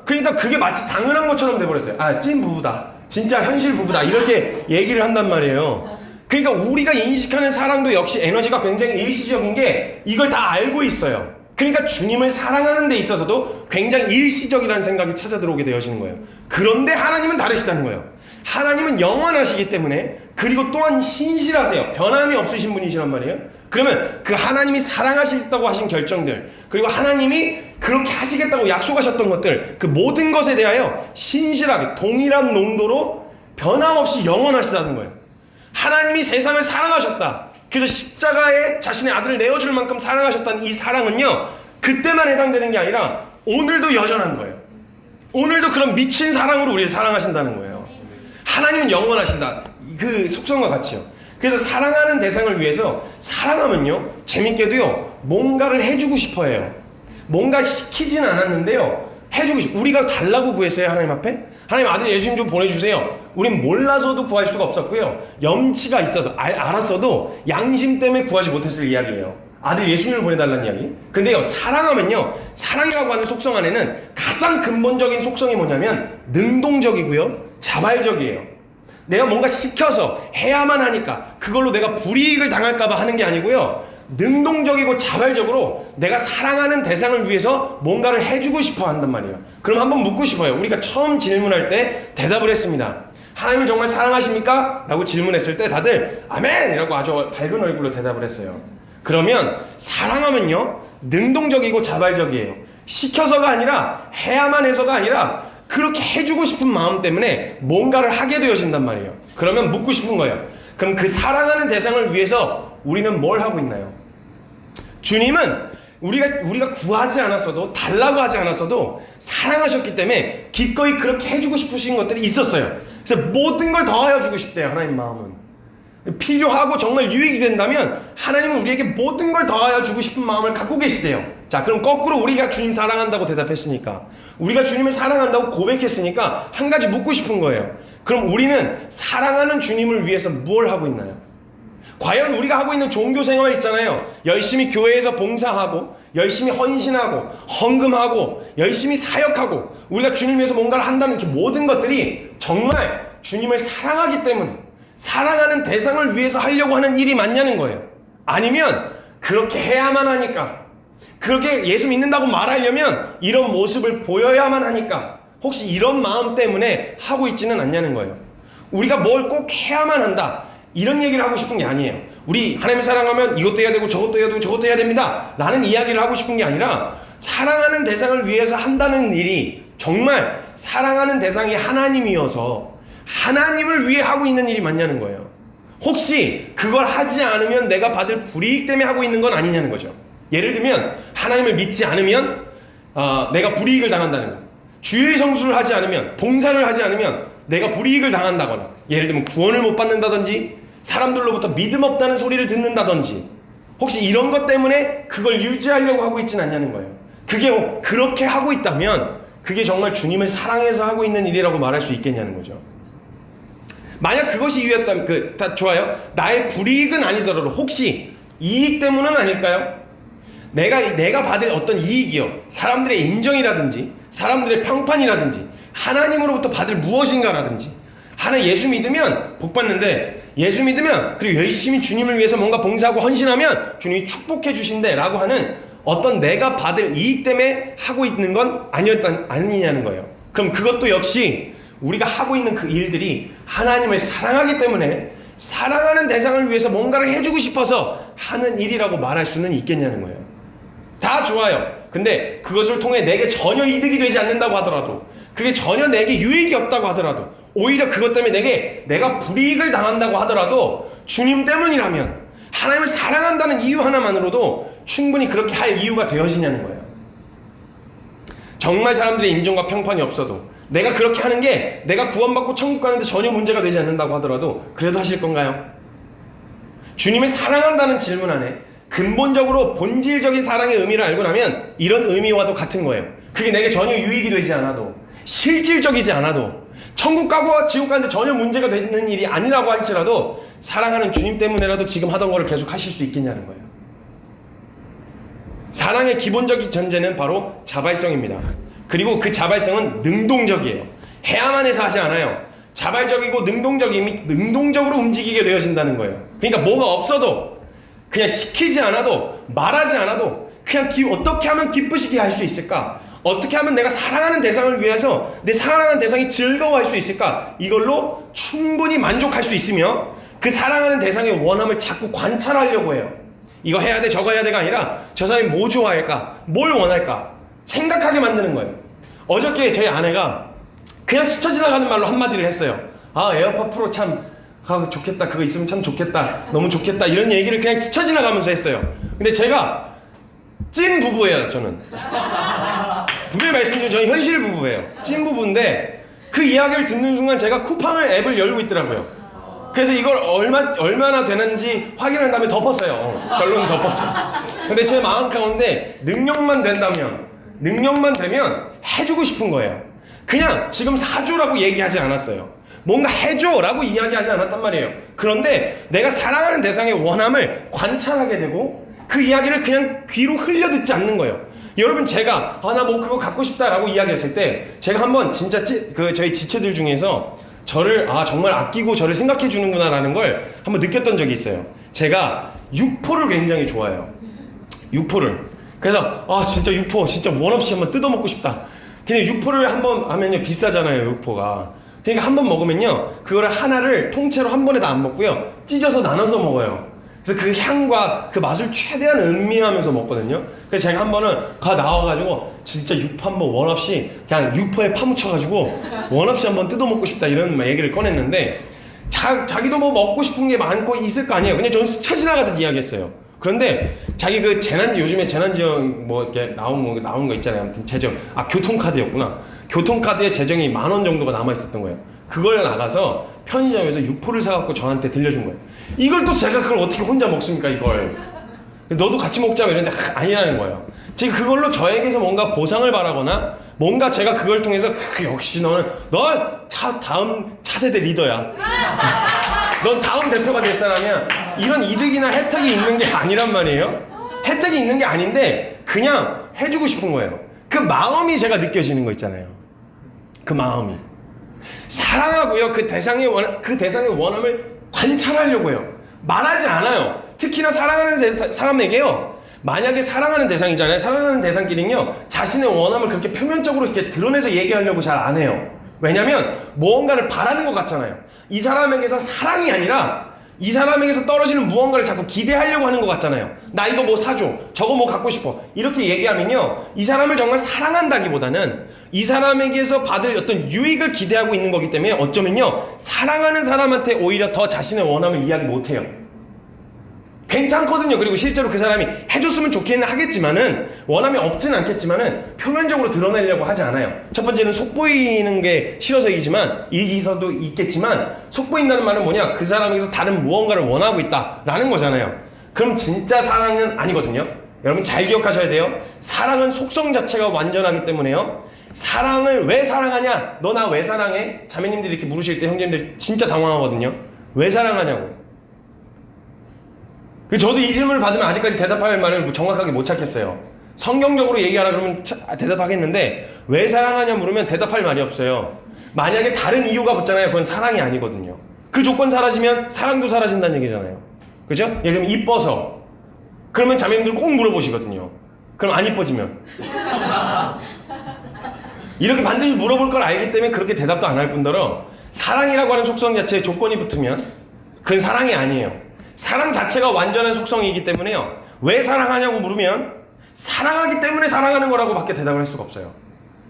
그러니까 그게 마치 당연한 것처럼 돼버렸어요. 찐 부부다. 진짜 현실 부부다. 이렇게 얘기를 한단 말이에요. 그러니까 우리가 인식하는 사랑도 역시 에너지가 굉장히 일시적인 게 이걸 다 알고 있어요. 그러니까 주님을 사랑하는 데 있어서도 굉장히 일시적이라는 생각이 찾아 들어오게 되어지는 거예요. 그런데 하나님은 다르시다는 거예요. 하나님은 영원하시기 때문에, 그리고 또한 신실하세요. 변함이 없으신 분이시란 말이에요. 그러면 그 하나님이 사랑하시겠다고 하신 결정들, 그리고 하나님이 그렇게 하시겠다고 약속하셨던 것들, 그 모든 것에 대하여 신실하게 동일한 농도로 변함없이 영원하시다는 거예요. 하나님이 세상을 사랑하셨다. 그래서 십자가에 자신의 아들을 내어줄 만큼 사랑하셨다는 이 사랑은요, 그때만 해당되는 게 아니라 오늘도 여전한 거예요. 오늘도 그런 미친 사랑으로 우리를 사랑하신다는 거예요. 하나님은 영원하신다. 그 속성과 같이요. 그래서 사랑하는 대상을 위해서 사랑하면요, 재밌게도요, 뭔가를 해주고 싶어 해요. 뭔가 시키진 않았는데요, 해주고 싶어. 우리가 달라고 구했어요, 하나님 앞에? 하나님 아들 예수님 좀 보내주세요. 우린 몰라서도 구할 수가 없었고요, 염치가 있어서 알았어도 양심 때문에 구하지 못했을 이야기예요. 아들 예수님을 보내달라는 이야기. 근데요, 사랑하면요, 사랑이라고 하는 속성 안에는 가장 근본적인 속성이 뭐냐면 능동적이고요, 자발적이에요. 내가 뭔가 시켜서 해야만 하니까 그걸로 내가 불이익을 당할까봐 하는 게 아니고요, 능동적이고 자발적으로 내가 사랑하는 대상을 위해서 뭔가를 해주고 싶어 한단 말이에요. 그럼 한번 묻고 싶어요. 우리가 처음 질문할 때 대답을 했습니다. 하나님을 정말 사랑하십니까? 라고 질문했을 때 다들 아멘! 이라고 아주 밝은 얼굴로 대답을 했어요. 그러면 사랑하면요, 능동적이고 자발적이에요. 시켜서가 아니라, 해야만 해서가 아니라 그렇게 해주고 싶은 마음 때문에 뭔가를 하게 되어진단 말이에요. 그러면 묻고 싶은 거예요. 그럼 그 사랑하는 대상을 위해서 우리는 뭘 하고 있나요? 주님은 우리가 구하지 않았어도, 달라고 하지 않았어도 사랑하셨기 때문에 기꺼이 그렇게 해주고 싶으신 것들이 있었어요. 그래서 모든 걸 더하여 주고 싶대요. 하나님 마음은 필요하고 정말 유익이 된다면 하나님은 우리에게 모든 걸 더하여 주고 싶은 마음을 갖고 계시대요. 자, 그럼 거꾸로 우리가 주님 사랑한다고 대답했으니까, 우리가 주님을 사랑한다고 고백했으니까 한 가지 묻고 싶은 거예요. 그럼 우리는 사랑하는 주님을 위해서 뭘 하고 있나요? 과연 우리가 하고 있는 종교 생활 있잖아요. 열심히 교회에서 봉사하고, 열심히 헌신하고, 헌금하고, 열심히 사역하고, 우리가 주님 위해서 뭔가를 한다는 그 모든 것들이 정말 주님을 사랑하기 때문에, 사랑하는 대상을 위해서 하려고 하는 일이 맞냐는 거예요. 아니면 그렇게 해야만 하니까, 그렇게 예수 믿는다고 말하려면 이런 모습을 보여야만 하니까, 혹시 이런 마음 때문에 하고 있지는 않냐는 거예요. 우리가 뭘 꼭 해야만 한다, 이런 얘기를 하고 싶은 게 아니에요. 우리 하나님을 사랑하면 이것도 해야 되고 저것도 해야 되고 저것도 해야 됩니다 라는 이야기를 하고 싶은 게 아니라, 사랑하는 대상을 위해서 한다는 일이 정말 사랑하는 대상이 하나님이어서 하나님을 위해 하고 있는 일이 맞냐는 거예요. 혹시 그걸 하지 않으면 내가 받을 불이익 때문에 하고 있는 건 아니냐는 거죠. 예를 들면 하나님을 믿지 않으면 내가 불이익을 당한다는 거, 주일 성수를 하지 않으면, 봉사를 하지 않으면 내가 불이익을 당한다거나, 예를 들면 구원을 못 받는다든지 사람들로부터 믿음 없다는 소리를 듣는다든지, 혹시 이런 것 때문에 그걸 유지하려고 하고 있지는 않냐는 거예요. 그게 그렇게 하고 있다면 그게 정말 주님을 사랑해서 하고 있는 일이라고 말할 수 있겠냐는 거죠. 만약 그것이 이유였다면 다 좋아요. 나의 불이익은 아니더라도 혹시 이익 때문은 아닐까요? 내가 받을 어떤 이익이요, 사람들의 인정이라든지 사람들의 평판이라든지 하나님으로부터 받을 무엇인가라든지, 하나 예수 믿으면 복 받는데, 예수 믿으면 그리고 열심히 주님을 위해서 뭔가 봉사하고 헌신하면 주님이 축복해 주신대 라고 하는 어떤 내가 받을 이익 때문에 하고 있는 건 아니냐는 거예요. 그럼 그것도 역시 우리가 하고 있는 그 일들이 하나님을 사랑하기 때문에 사랑하는 대상을 위해서 뭔가를 해주고 싶어서 하는 일이라고 말할 수는 있겠냐는 거예요. 다 좋아요. 근데 그것을 통해 내게 전혀 이득이 되지 않는다고 하더라도, 그게 전혀 내게 유익이 없다고 하더라도, 오히려 그것 때문에 내가 불이익을 당한다고 하더라도 주님 때문이라면, 하나님을 사랑한다는 이유 하나만으로도 충분히 그렇게 할 이유가 되어지냐는 거예요. 정말 사람들의 인정과 평판이 없어도 내가 그렇게 하는 게 내가 구원받고 천국 가는데 전혀 문제가 되지 않는다고 하더라도 그래도 하실 건가요? 주님을 사랑한다는 질문 안에 근본적으로 본질적인 사랑의 의미를 알고 나면 이런 의미와도 같은 거예요. 그게 내게 전혀 유익이 되지 않아도, 실질적이지 않아도, 천국 가고 지옥 가는데 전혀 문제가 되는 일이 아니라고 할지라도 사랑하는 주님 때문에라도 지금 하던 거를 계속 하실 수 있겠냐는 거예요. 사랑의 기본적인 전제는 바로 자발성입니다. 그리고 그 자발성은 능동적이에요. 해야만 해서 하지 않아요. 자발적이고 능동적으로 움직이게 되어진다는 거예요. 그러니까 뭐가 없어도, 그냥 시키지 않아도, 말하지 않아도 그냥 어떻게 하면 기쁘시게 할 수 있을까? 어떻게 하면 내가 사랑하는 대상을 위해서 내 사랑하는 대상이 즐거워할 수 있을까? 이걸로 충분히 만족할 수 있으며, 그 사랑하는 대상의 원함을 자꾸 관찰하려고 해요. 이거 해야 돼, 저거 해야 돼가 아니라 저 사람이 뭐 좋아할까? 뭘 원할까? 생각하게 만드는 거예요. 어저께 저희 아내가 그냥 스쳐 지나가는 말로 한마디를 했어요. 에어팟 프로 참 좋겠다, 그거 있으면 참 좋겠다, 너무 좋겠다, 이런 얘기를 그냥 스쳐 지나가면서 했어요. 근데 제가 찐 부부예요. 저는 분명히 말씀드리면 저는 현실 부부예요. 찐 부부인데 그 이야기를 듣는 순간 제가 쿠팡을 앱을 열고 있더라고요. 그래서 이걸 얼마나 되는지 확인한 다음에 덮었어요. 결론은 덮었어요. 근데 제 마음 가운데 능력만 되면 해주고 싶은 거예요. 그냥 지금 사줘라고 얘기하지 않았어요. 뭔가 해줘라고 이야기하지 않았단 말이에요. 그런데 내가 사랑하는 대상의 원함을 관찰하게 되고, 그 이야기를 그냥 귀로 흘려 듣지 않는 거예요. 여러분, 제가 나 뭐 그거 갖고 싶다라고 이야기했을 때 제가 한번 진짜 저희 지체들 중에서 저를 정말 아끼고 저를 생각해 주는구나라는 걸 한번 느꼈던 적이 있어요. 제가 육포를 굉장히 좋아해요. 육포를. 그래서 진짜 육포 진짜 원 없이 한번 뜯어먹고 싶다. 그냥 육포를 한번 하면요 비싸잖아요, 육포가. 그러니까 한번 먹으면요 그거를 하나를 통째로 한 번에 다 안 먹고요 찢어서 나눠서 먹어요. 그래서 그 향과 그 맛을 최대한 음미하면서 먹거든요. 그래서 제가 한 번은 나와가지고 진짜 육포 한번 원 없이 그냥 육포에 파묻혀가지고 원 없이 한번 뜯어먹고 싶다 이런 얘기를 꺼냈는데, 자기도 뭐 먹고 싶은 게 많고 있을 거 아니에요. 그냥 저는 스쳐 지나가듯 이야기했어요. 그런데 자기 그 요즘에 재난지원 뭐 이렇게 나온 거 있잖아요. 아무튼 재정, 교통카드였구나. 교통카드에 재정이 10,000원 정도가 남아있었던 거예요. 그걸 나가서 편의점에서 육포를 사갖고 저한테 들려준 거예요. 이걸 또 제가 그걸 어떻게 혼자 먹습니까, 이걸. 너도 같이 먹자고 이랬는데 아니라는 거예요. 지금 그걸로 저에게서 뭔가 보상을 바라거나 뭔가 제가 그걸 통해서 역시 너 다음 차세대 리더야. 넌 다음 대표가 될 사람이야. 이런 이득이나 혜택이 있는 게 아니란 말이에요. 혜택이 있는 게 아닌데 그냥 해주고 싶은 거예요. 그 마음이 제가 느껴지는 거 있잖아요. 그 마음이. 사랑하고요. 그 대상의 원함을 관찰하려고 해요. 말하지 않아요. 특히나 사랑하는 사람에게요. 만약에 사랑하는 대상이잖아요. 사랑하는 대상끼리는요. 자신의 원함을 그렇게 표면적으로 이렇게 드러내서 얘기하려고 잘 안 해요. 왜냐면 무언가를 바라는 것 같잖아요. 이 사람에게서 사랑이 아니라 이 사람에게서 떨어지는 무언가를 자꾸 기대하려고 하는 것 같잖아요. 나 이거 뭐 사줘. 저거 뭐 갖고 싶어. 이렇게 얘기하면요. 이 사람을 정말 사랑한다기보다는 이 사람에게서 받을 어떤 유익을 기대하고 있는 거기 때문에 어쩌면요. 사랑하는 사람한테 오히려 더 자신의 원함을 이야기 못해요. 괜찮거든요. 그리고 실제로 그 사람이 해줬으면 좋기는 하겠지만은 원함이 없진 않겠지만은 표면적으로 드러내려고 하지 않아요. 첫 번째는 속보이는 게 싫어서이지만 일기서도 있겠지만 속보인다는 말은 뭐냐? 그 사람에게서 다른 무언가를 원하고 있다라는 거잖아요. 그럼 진짜 사랑은 아니거든요. 여러분 잘 기억하셔야 돼요. 사랑은 속성 자체가 완전하기 때문에요. 사랑을 왜 사랑하냐? 너 나 왜 사랑해? 자매님들이 이렇게 물으실 때 형제님들 진짜 당황하거든요. 왜 사랑하냐고. 저도 이 질문을 받으면 아직까지 대답할 말을 정확하게 못 찾겠어요. 성경적으로 얘기하라 그러면 대답하겠는데 왜 사랑하냐 물으면 대답할 말이 없어요. 만약에 다른 이유가 붙잖아요. 그건 사랑이 아니거든요. 그 조건 사라지면 사랑도 사라진다는 얘기잖아요. 그죠? 예를 들면 이뻐서. 그러면 자매님들 꼭 물어보시거든요. 그럼 안 이뻐지면. 이렇게 반드시 물어볼 걸 알기 때문에 그렇게 대답도 안 할 뿐더러 사랑이라고 하는 속성 자체에 조건이 붙으면 그건 사랑이 아니에요. 사랑 자체가 완전한 속성이기 때문에요. 왜 사랑하냐고 물으면 사랑하기 때문에 사랑하는 거라고 밖에 대답을 할 수가 없어요.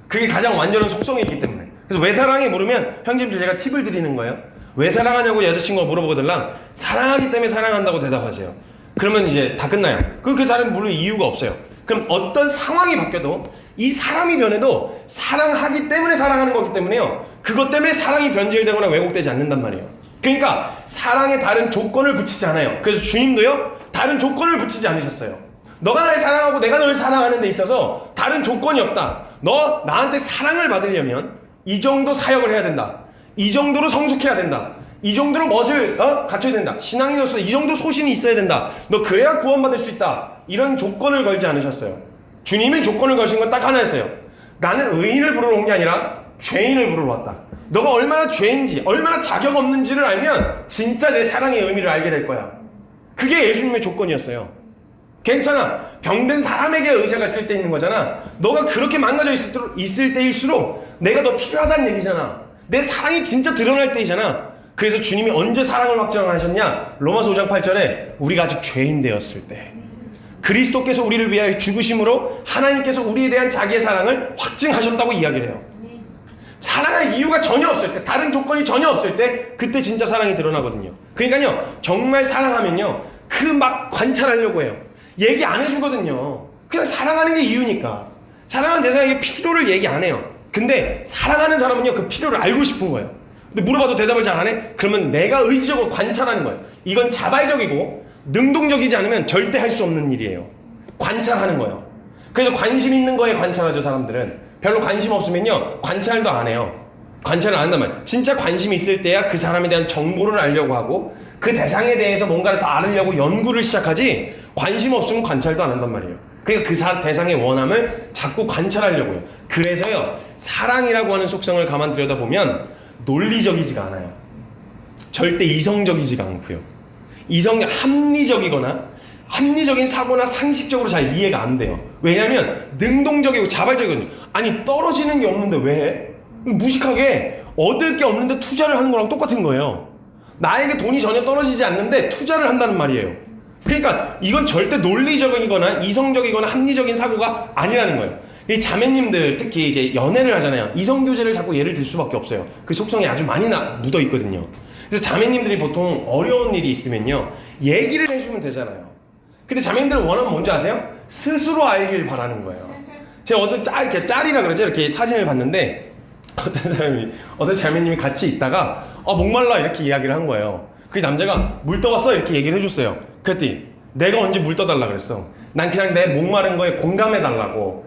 그게 가장 완전한 속성이기 때문에. 그래서 왜 사랑해 물으면 형님들 제가 팁을 드리는 거예요. 왜 사랑하냐고 여자친구가 물어보거들랑 사랑하기 때문에 사랑한다고 대답하세요. 그러면 이제 다 끝나요. 그렇게 다른 물론 이유가 없어요. 그럼 어떤 상황이 바뀌어도 이 사람이 변해도 사랑하기 때문에 사랑하는 거기 때문에요. 그것 때문에 사랑이 변질되거나 왜곡되지 않는단 말이에요. 그러니까 사랑에 다른 조건을 붙이지 않아요. 그래서 주님도요 다른 조건을 붙이지 않으셨어요. 너가 날 사랑하고 내가 널 사랑하는 데 있어서 다른 조건이 없다. 너 나한테 사랑을 받으려면 이 정도 사역을 해야 된다. 이 정도로 성숙해야 된다. 이 정도로 멋을 갖춰야 된다. 신앙인으로서 이 정도 소신이 있어야 된다. 너 그래야 구원받을 수 있다. 이런 조건을 걸지 않으셨어요. 주님은 조건을 걸신 건 딱 하나였어요. 나는 의인을 부르러 온 게 아니라 죄인을 부르러 왔다. 너가 얼마나 죄인지, 얼마나 자격 없는지를 알면 진짜 내 사랑의 의미를 알게 될 거야. 그게 예수님의 조건이었어요. 괜찮아. 병든 사람에게 의사가 쓸 때 있는 거잖아. 너가 그렇게 망가져 있을 때일수록 내가 더 필요하다는 얘기잖아. 내 사랑이 진짜 드러날 때이잖아. 그래서 주님이 언제 사랑을 확정하셨냐? 로마서 5장 8절에 우리가 아직 죄인 되었을 때 그리스도께서 우리를 위하여 죽으심으로 하나님께서 우리에 대한 자기의 사랑을 확증하셨다고 이야기를 해요. 사랑할 이유가 전혀 없을 때, 다른 조건이 전혀 없을 때 그때 진짜 사랑이 드러나거든요. 그러니까요 정말 사랑하면요 그 막 관찰하려고 해요. 얘기 안 해주거든요. 그냥 사랑하는 게 이유니까. 사랑하는 대상에게 필요를 얘기 안 해요. 근데 사랑하는 사람은요 그 필요를 알고 싶은 거예요. 근데 물어봐도 대답을 잘 안 해? 그러면 내가 의지적으로 관찰하는 거예요. 이건 자발적이고 능동적이지 않으면 절대 할 수 없는 일이에요. 관찰하는 거예요. 그래서 관심 있는 거에 관찰하죠. 사람들은 별로 관심 없으면요 관찰도 안 해요. 관찰을 안 한단 말이에요. 진짜 관심이 있을 때야 그 사람에 대한 정보를 알려고 하고 그 대상에 대해서 뭔가를 더 알으려고 연구를 시작하지, 관심 없으면 관찰도 안 한단 말이에요. 그러니까 그 대상의 원함을 자꾸 관찰하려고요. 그래서요, 사랑이라고 하는 속성을 가만 들여다보면 논리적이지가 않아요. 절대 이성적이지가 않고요. 합리적인 사고나 상식적으로 잘 이해가 안 돼요. 왜냐하면 능동적이고 자발적이거든요. 아니, 떨어지는 게 없는데 왜 해? 무식하게 얻을 게 없는데 투자를 하는 거랑 똑같은 거예요. 나에게 돈이 전혀 떨어지지 않는데 투자를 한다는 말이에요. 그러니까 이건 절대 논리적이거나 이성적이거나 합리적인 사고가 아니라는 거예요. 이 자매님들 특히 이제 연애를 하잖아요. 이성교제를 자꾸 예를 들 수밖에 없어요. 그 속성이 아주 많이 묻어 있거든요. 그래서 자매님들이 보통 어려운 일이 있으면요, 얘기를 해주면 되잖아요. 근데 자매님들은 원하는 뭔지 아세요? 스스로 알길 바라는 거예요. 제가 어떤 짤이라 그러죠. 이렇게 사진을 봤는데 어떤 자매님이 같이 있다가 목말라 이렇게 이야기를 한 거예요. 그 남자가 물 떠왔어 이렇게 얘기를 해줬어요. 그랬더니 내가 언제 물 떠달라 그랬어. 난 그냥 내 목마른 거에 공감해달라고.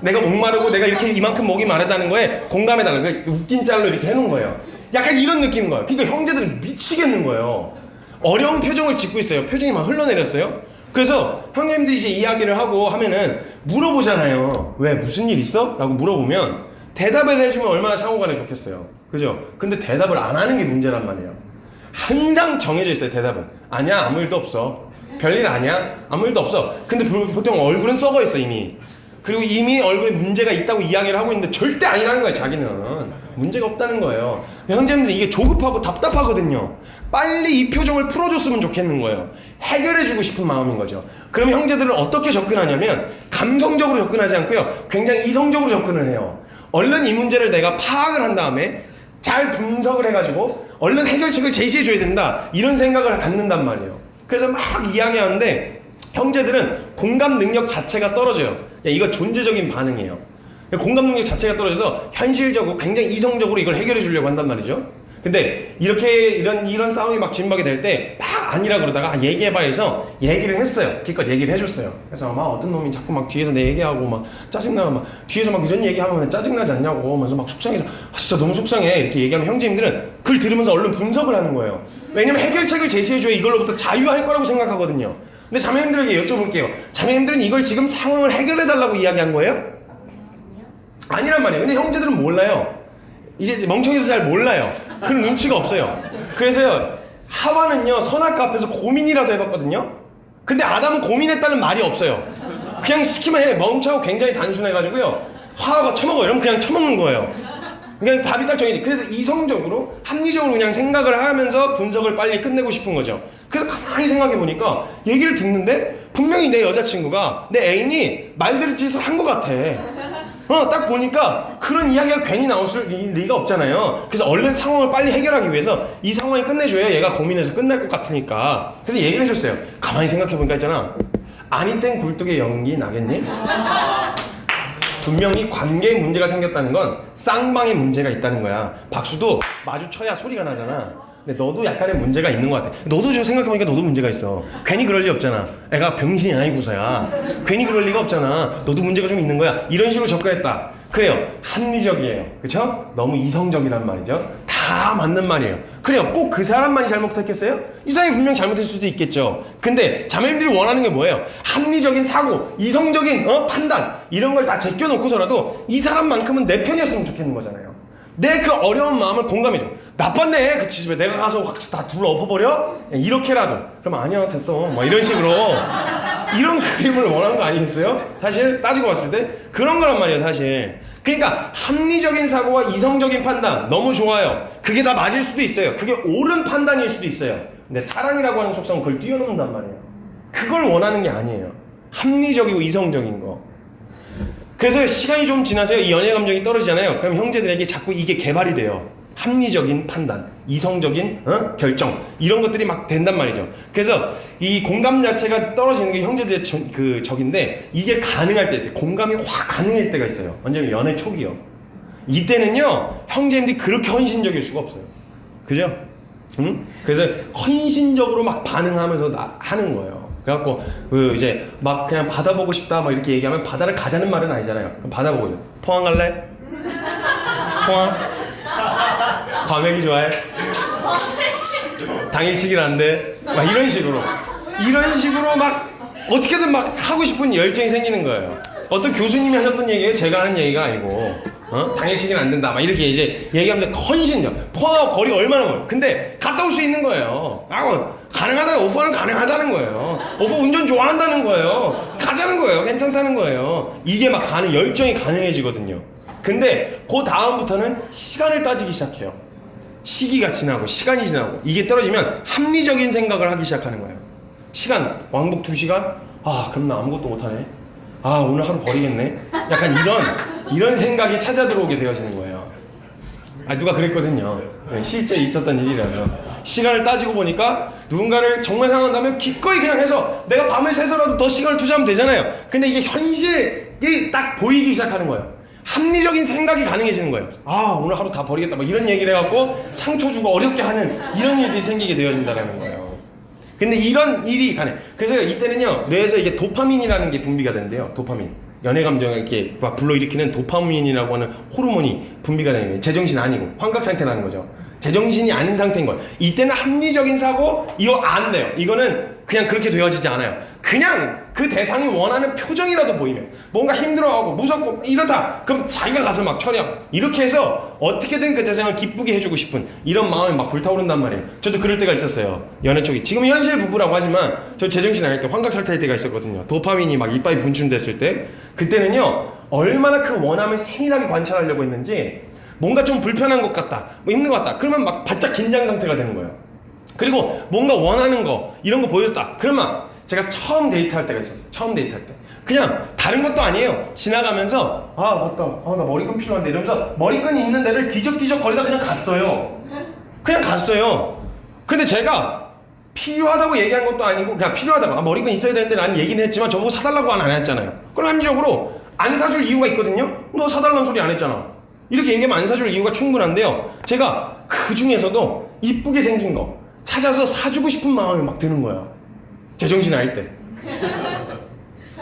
내가 목마르고 내가 이렇게 이만큼 목이 마르다는 거에 공감해달라고. 웃긴 짤로 이렇게 해놓은 거예요. 약간 이런 느낌인 거예요. 그러니까 형제들은 미치겠는 거예요. 어려운 표정을 짓고 있어요. 표정이 막 흘러내렸어요. 그래서 형님들이 이제 이야기를 하고 하면은 물어보잖아요. 왜 무슨 일 있어? 라고 물어보면 대답을 해주면 얼마나 상호간에 좋겠어요. 그죠? 근데 대답을 안 하는 게 문제란 말이에요. 항상 정해져 있어요. 대답은 아니야, 아무 일도 없어. 별일 아니야, 아무 일도 없어. 근데 보통 얼굴은 썩어 있어 이미. 그리고 이미 얼굴에 문제가 있다고 이야기를 하고 있는데 절대 아니라는 거예요. 자기는 문제가 없다는 거예요. 형제님들 이게 조급하고 답답하거든요. 빨리 이 표정을 풀어줬으면 좋겠는 거예요. 해결해주고 싶은 마음인 거죠. 그럼 형제들은 어떻게 접근하냐면 감성적으로 접근하지 않고요, 굉장히 이성적으로 접근을 해요. 얼른 이 문제를 내가 파악을 한 다음에 잘 분석을 해가지고 얼른 해결책을 제시해줘야 된다, 이런 생각을 갖는단 말이에요. 그래서 막 이야기하는데 형제들은 공감 능력 자체가 떨어져요. 이거 존재적인 반응이에요. 공감 능력 자체가 떨어져서 현실적으로 굉장히 이성적으로 이걸 해결해 주려고 한단 말이죠. 근데 이렇게 이런 싸움이 막 진박이 될 때 막 아니라 그러다가 얘기해봐 해서 얘기를 했어요. 기껏 얘기를 해줬어요. 그래서 막 어떤 놈이 자꾸 막 뒤에서 내 얘기하고 막 짜증나고 막 뒤에서 막 이런 얘기하면 짜증나지 않냐고 하면서 막 속상해서 진짜 너무 속상해 이렇게 얘기하면 형제님들은 그걸 들으면서 얼른 분석을 하는 거예요. 왜냐면 해결책을 제시해줘야 이걸로부터 자유할 거라고 생각하거든요. 근데 자매님들에게 여쭤볼게요. 자매님들은 이걸 지금 상황을 해결해달라고 이야기한 거예요? 아니란 말이에요. 근데 형제들은 몰라요. 이제 멍청해서 잘 몰라요. 그런 눈치가 없어요. 그래서요, 하와는요 선악과 앞에서 고민이라도 해봤거든요. 근데 아담은 고민했다는 말이 없어요. 그냥 시키면 해. 멍청하고 굉장히 단순해가지고요, 하와가 처먹어 이러면 그냥 처먹는 거예요. 그냥 답이 딱 정해지. 그래서 이성적으로 합리적으로 그냥 생각을 하면서 분석을 빨리 끝내고 싶은 거죠. 그래서 가만히 생각해 보니까 얘기를 듣는데 분명히 내 여자친구가, 내 애인이 말들을 짓을 한 것 같아. 딱 보니까 그런 이야기가 괜히 나올 리가 없잖아요. 그래서 얼른 상황을 빨리 해결하기 위해서 이 상황이 끝내줘야 얘가 고민해서 끝날 것 같으니까. 그래서 얘기를 해줬어요. 가만히 생각해보니까 있잖아, 아니 땐 굴뚝에 연기 나겠니? 분명히 관계에 문제가 생겼다는 건 쌍방에 문제가 있다는 거야. 박수도 마주쳐야 소리가 나잖아. 근데 너도 약간의 문제가 있는 것 같아. 너도 좀 생각해보니까 너도 문제가 있어. 괜히 그럴 리 없잖아. 애가 병신이 아니고서야. 괜히 그럴 리가 없잖아. 너도 문제가 좀 있는 거야. 이런 식으로 접근했다. 그래요. 합리적이에요. 그쵸? 너무 이성적이란 말이죠. 다 맞는 말이에요. 그래요. 꼭 그 사람만이 잘못했겠어요? 이 사람이 분명 잘못했을 수도 있겠죠. 근데 자매님들이 원하는 게 뭐예요? 합리적인 사고, 이성적인 판단, 이런 걸 다 제껴놓고서라도 이 사람만큼은 내 편이었으면 좋겠는 거잖아요. 내 그 어려운 마음을 공감해줘. 나빴네 그 집에 내가 가서 확 다 둘러 엎어버려? 이렇게라도. 그럼 아니야 됐어 막 이런 식으로 이런 그림을 원하는 거 아니겠어요? 사실 따지고 봤을 때 그런 거란 말이에요 사실. 그러니까 합리적인 사고와 이성적인 판단 너무 좋아요. 그게 다 맞을 수도 있어요. 그게 옳은 판단일 수도 있어요. 근데 사랑이라고 하는 속성은 그걸 뛰어넘는단 말이에요. 그걸 원하는 게 아니에요. 합리적이고 이성적인 거. 그래서 시간이 좀 지나서요, 이 연애 감정이 떨어지잖아요. 그럼 형제들에게 자꾸 이게 개발이 돼요. 합리적인 판단, 이성적인 결정, 이런 것들이 막 된단 말이죠. 그래서 이 공감 자체가 떨어지는 게 형제들의 적인데, 이게 가능할 때 있어요. 공감이 확 가능할 때가 있어요. 언제면 연애 초기요. 이때는요 형제님들이 그렇게 헌신적일 수가 없어요. 그죠? 응? 그래서 헌신적으로 막 반응하면서 하는 거예요. 그래갖고 이제 막 그냥 바다 보고 싶다 막 이렇게 얘기하면 바다를 가자는 말은 아니잖아요. 그럼 바다 보고 포항 갈래? 포항? 과메기 좋아해? 당일치기는 안 돼? 막 이런 식으로 막 어떻게든 막 하고 싶은 열정이 생기는 거예요. 어떤 교수님이 하셨던 얘기예요. 제가 하는 얘기가 아니고 당해치기는 안 된다 막 이렇게 이제 얘기하면서 헌신력 포항하고 거리 얼마나 멀어. 근데 갔다 올 수 있는 거예요. 가능하다. 오빠는 가능하다는 거예요. 오빠 운전 좋아한다는 거예요. 가자는 거예요. 괜찮다는 거예요. 이게 막 열정이 가능해지거든요. 근데 그 다음부터는 시간을 따지기 시작해요. 시기가 지나고 시간이 지나고 이게 떨어지면 합리적인 생각을 하기 시작하는 거예요. 시간 왕복 2시간? 그럼 나 아무것도 못하네. 오늘 하루 버리겠네. 약간 이런 생각이 찾아 들어오게 되어지는 거예요. 누가 그랬거든요. 네, 실제 있었던 일이라서. 시간을 따지고 보니까 누군가를 정말 사랑한다면 기꺼이 그냥 해서 내가 밤을 새서라도 더 시간을 투자하면 되잖아요. 근데 이게 현실이 딱 보이기 시작하는 거예요. 합리적인 생각이 가능해지는 거예요. 오늘 하루 다 버리겠다 막 이런 얘기를 해갖고 상처 주고 어렵게 하는 이런 일들이 생기게 되어진다는 거예요. 근데 이런 일이 가능. 그래서 이때는요 뇌에서 이게 도파민이라는 게 분비가 된대요. 도파민. 연애 감정을 이렇게 막 불러일으키는 도파민이라고 하는 호르몬이 분비가 되는 거예요. 제정신 아니고 환각 상태라는 거죠. 제정신이 아닌 상태인 거예요. 이때는 합리적인 사고 이거 안 돼요. 이거는 그냥 그렇게 되어지지 않아요. 그냥 그 대상이 원하는 표정이라도 보이면 뭔가 힘들어하고 무섭고 이렇다. 그럼 자기가 가서 막 처리하고 이렇게 해서 어떻게든 그 대상을 기쁘게 해주고 싶은 이런 마음이 막 불타오른단 말이에요. 저도 그럴 때가 있었어요. 연애 쪽이. 지금 현실 부부라고 하지만 저 제정신 아닐 때 환각 상태일 때가 있었거든요. 도파민이 막 이빨이 분출됐을 때 그때는요 얼마나 그 원함을 세밀하게 관찰하려고 했는지 뭔가 좀 불편한 것 같다 뭐 힘든 것 같다 그러면 막 바짝 긴장 상태가 되는 거예요. 그리고 뭔가 원하는 거 이런 거 보여줬다 그러면 제가 처음 데이트할 때가 있었어요. 처음 데이트할 때 그냥 다른 것도 아니에요. 지나가면서 맞다 나 머리끈 필요한데 이러면서 머리끈이 있는 데를 뒤적뒤적 거리다 그냥 갔어요. 그냥 갔어요. 근데 제가 필요하다고 얘기한 것도 아니고 그냥 필요하다고 머리끈 있어야 되는데 라는 얘기는 했지만 저보고 사달라고 안 했잖아요. 그럼 합리적으로 안 사줄 이유가 있거든요. 너 사달라는 소리 안 했잖아. 이렇게 얘기하면 안 사줄 이유가 충분한데요. 제가 그 중에서도 이쁘게 생긴 거 찾아서 사주고 싶은 마음이 막 드는 거예요. 제정신 아닐 때.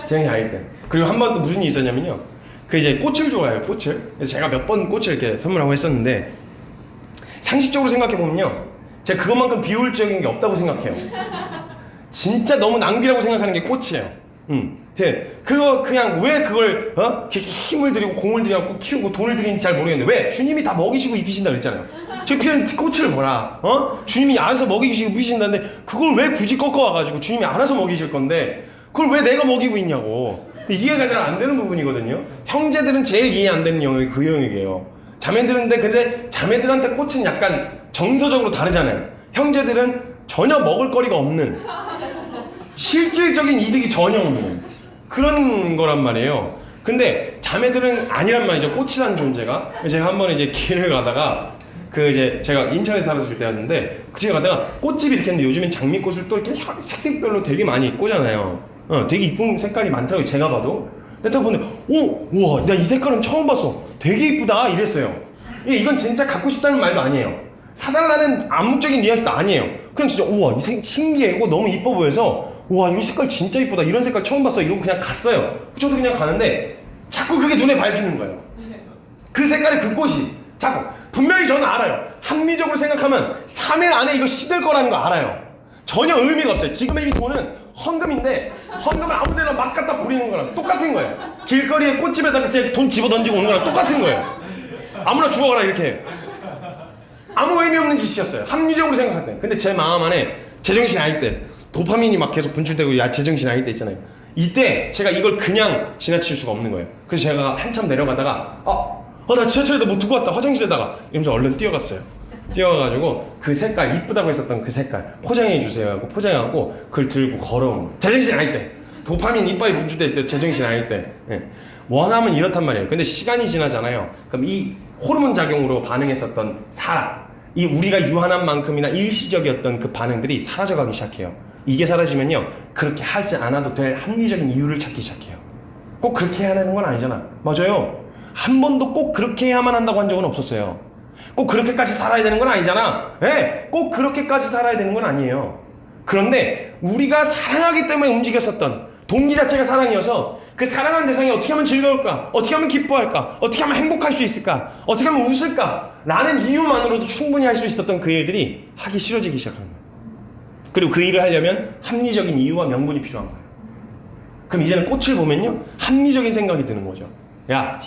제정신 아닐 때. 그리고 한 번 또 무슨 일이 있었냐면요. 그 이제 꽃을 좋아해요. 꽃을. 그래서 제가 몇 번 꽃을 이렇게 선물하고 했었는데 상식적으로 생각해보면요. 제가 그것만큼 비효율적인 게 없다고 생각해요. 진짜 너무 낭비라고 생각하는 게 꽃이에요. 그거 그냥 왜 그걸 이렇게 힘을 들이고 공을 들여갖고 키우고 돈을 들이는지 잘 모르겠는데 왜 주님이 다 먹이시고 입히신다 그랬잖아요. 저 피는 꽃을 보라. 주님이 알아서 먹이시고 입히신다는데 그걸 왜 굳이 꺾어와가지고 주님이 알아서 먹이실 건데 그걸 왜 내가 먹이고 있냐고. 이해가 잘 안 되는 부분이거든요. 형제들은 제일 이해 안 되는 영역이 그 영역이에요. 근데 자매들한테 꽃은 약간 정서적으로 다르잖아요. 형제들은 전혀 먹을 거리가 없는 실질적인 이득이 전혀 없는 그런 거란 말이에요. 근데 자매들은 아니란 말이죠. 꽃이라는 존재가. 제가 한 번 이제 길을 가다가 제가 인천에서 살았을 때였는데 그 집에 가다가 꽃집이 이렇게 했는데 요즘엔 장미꽃을 또 이렇게 색색별로 되게 많이 꽂잖아요. 되게 이쁜 색깔이 많더라고요. 제가 봐도. 근데 딱 보는데 우와 나 이 색깔은 처음 봤어. 되게 이쁘다 이랬어요. 이건 진짜 갖고 싶다는 말도 아니에요. 사달라는 암묵적인 뉘앙스도 아니에요. 그냥 진짜 우와 이 색 신기해. 너무 이뻐 보여서 우와 이 색깔 진짜 이쁘다 이런 색깔 처음 봤어 이러고 그냥 갔어요. 저도 그냥 가는데 자꾸 그게 눈에 밟히는 거예요. 그 색깔의 그 꽃이 자꾸 분명히 저는 알아요. 합리적으로 생각하면 3일 안에 이거 시들 거라는 거 알아요. 전혀 의미가 없어요. 지금의 이 돈은 헌금인데 헌금을 아무 데나 막 갖다 부리는 거랑 똑같은 거예요. 길거리에 꽃집에다가 그냥 돈 집어 던지고 오는 거랑 똑같은 거예요. 아무나 주워가라 이렇게. 아무 의미 없는 짓이었어요. 합리적으로 생각할 때. 근데 제 마음 안에 제정신 아닐 때 도파민이 막 계속 분출되고 제정신 아닐 때 있잖아요. 이때 제가 이걸 그냥 지나칠 수가 없는 거예요. 그래서 제가 한참 내려가다가 나 지하철에다 뭐 두고 왔다 화장실에다가 이러면서 얼른 뛰어갔어요. 뛰어가가지고 그 색깔 이쁘다고 했었던 그 색깔 포장해 주세요 하고 포장하고 그걸 들고 걸어온 거예요. 제정신 아닐 때 도파민 이빨이 분출됐을 때 제정신 아닐 때 원하면 이렇단 말이에요. 근데 시간이 지나잖아요. 그럼 이 호르몬 작용으로 반응했었던 사람 이 우리가 유한한 만큼이나 일시적이었던 그 반응들이 사라져가기 시작해요. 이게 사라지면요 그렇게 하지 않아도 될 합리적인 이유를 찾기 시작해요. 꼭 그렇게 해야 되는 건 아니잖아. 맞아요. 한 번도 꼭 그렇게 해야만 한다고 한 적은 없었어요. 꼭 그렇게까지 살아야 되는 건 아니잖아. 꼭 그렇게까지 살아야 되는 건 아니에요. 그런데 우리가 사랑하기 때문에 움직였었던 동기 자체가 사랑이어서 그 사랑하는 대상이 어떻게 하면 즐거울까? 어떻게 하면 기뻐할까? 어떻게 하면 행복할 수 있을까? 어떻게 하면 웃을까? 라는 이유만으로도 충분히 할 수 있었던 그 일들이 하기 싫어지기 시작하는 거예요. 그리고 그 일을 하려면 합리적인 이유와 명분이 필요한 거예요. 그럼 이제는 꽃을 보면요 합리적인 생각이 드는 거죠. 야,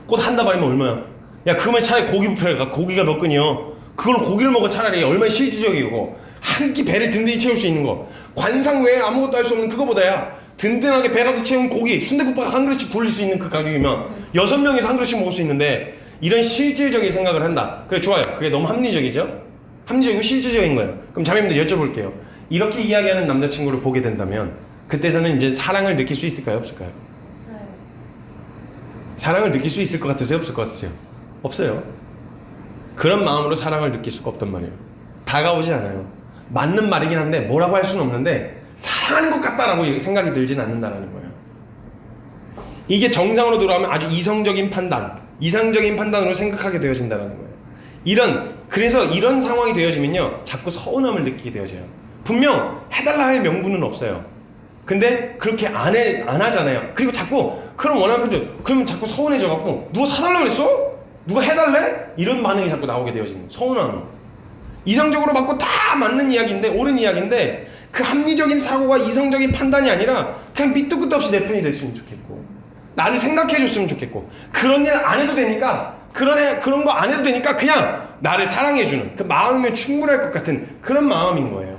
꽃 한 다발이면 얼마야? 야, 그러면 차라리 고기 뷔페를 가. 고기가 몇 근이요? 그걸 고기를 먹어 차라리 얼마나 실질적이고 한 끼 배를 든든히 채울 수 있는 거. 관상 외에 아무것도 할 수 없는 그거보다야 든든하게 배라도 채운 고기 순댓국밥 한 그릇씩 돌릴 수 있는 그 가격이면 6명이서 한 그릇씩 먹을 수 있는데 이런 실질적인 생각을 한다. 그래, 좋아요. 그게 너무 합리적이죠? 합리적이고 실질적인 거예요. 그럼 자매님들 여쭤볼게요. 이렇게 이야기하는 남자친구를 보게 된다면 그때서는 이제 사랑을 느낄 수 있을까요? 없을까요? 없어요. 사랑을 느낄 수 있을 것 같으세요? 없을 것 같으세요? 없어요. 그런 마음으로 사랑을 느낄 수가 없단 말이에요. 다가오지 않아요. 맞는 말이긴 한데 뭐라고 할 수는 없는데 사랑하는 것 같다라고 생각이 들진 않는다라는 거예요. 이게 정상으로 돌아오면 아주 이성적인 판단, 이상적인 판단으로 생각하게 되어진다는 거예요. 그래서 이런 상황이 되어지면요 자꾸 서운함을 느끼게 되어져요. 분명 해달라 할 명분은 없어요. 근데 그렇게 안 하잖아요. 그리고 자꾸 그럼 원하는 표정 그러면 자꾸 서운해져 갖고 누가 사달라고 그랬어? 누가 해달래? 이런 반응이 자꾸 나오게 되어지는 거예요. 서운함이. 이성적으로 맞고 다 맞는 이야기인데 옳은 이야기인데 그 합리적인 사고가 이성적인 판단이 아니라 그냥 밑도 끝도 없이 내 편이 됐으면 좋겠고 나를 생각해 줬으면 좋겠고 그런 일 안 해도 되니까 그런 거 안 해도 되니까 그냥 나를 사랑해 주는 그 마음이면 충분할 것 같은 그런 마음인 거예요.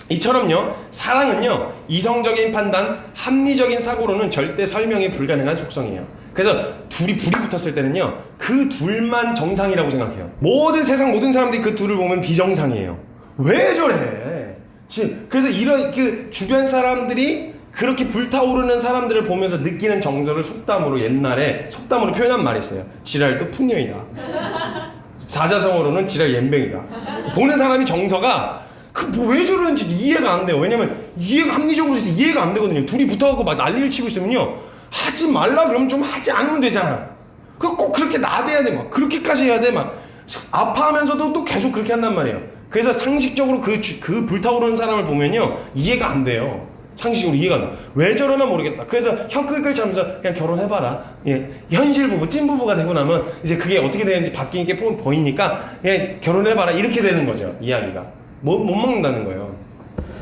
이처럼요 사랑은요 이성적인 판단 합리적인 사고로는 절대 설명이 불가능한 속성이에요. 그래서 둘이 불이 붙었을 때는요 그 둘만 정상이라고 생각해요. 세상 모든 사람들이 그 둘을 보면 비정상이에요. 왜 저래? 그래서 이런 그 주변 사람들이 그렇게 불타오르는 사람들을 보면서 느끼는 정서를 옛날에 속담으로 표현한 말이 있어요. 지랄도 풍년이다. 사자성어로는 지랄 옌병이다. 보는 사람이 정서가 왜 저러는지 이해가 안 돼요. 왜냐면 이해가 합리적으로 이해가 안 되거든요. 둘이 붙어갖고 막 난리를 치고 있으면요 하지 말라 그러면 좀 하지 않으면 되잖아. 꼭 그렇게 나대야 돼. 막 그렇게까지 해야 돼. 막 아파하면서도 또 계속 그렇게 한단 말이에요. 그래서 상식적으로 그 불타오르는 사람을 보면요 이해가 안 돼요. 상식적으로 이해가 안 돼. 왜 저러나 모르겠다. 그래서 혀 끌끌 차면서 그냥 결혼해봐라. 예, 현실 부부, 찐 부부가 되고 나면 이제 그게 어떻게 되는지 바뀌는 게 보이니까 예, 결혼해봐라 이렇게 되는 거죠. 이야기가 못 먹는다는 거예요.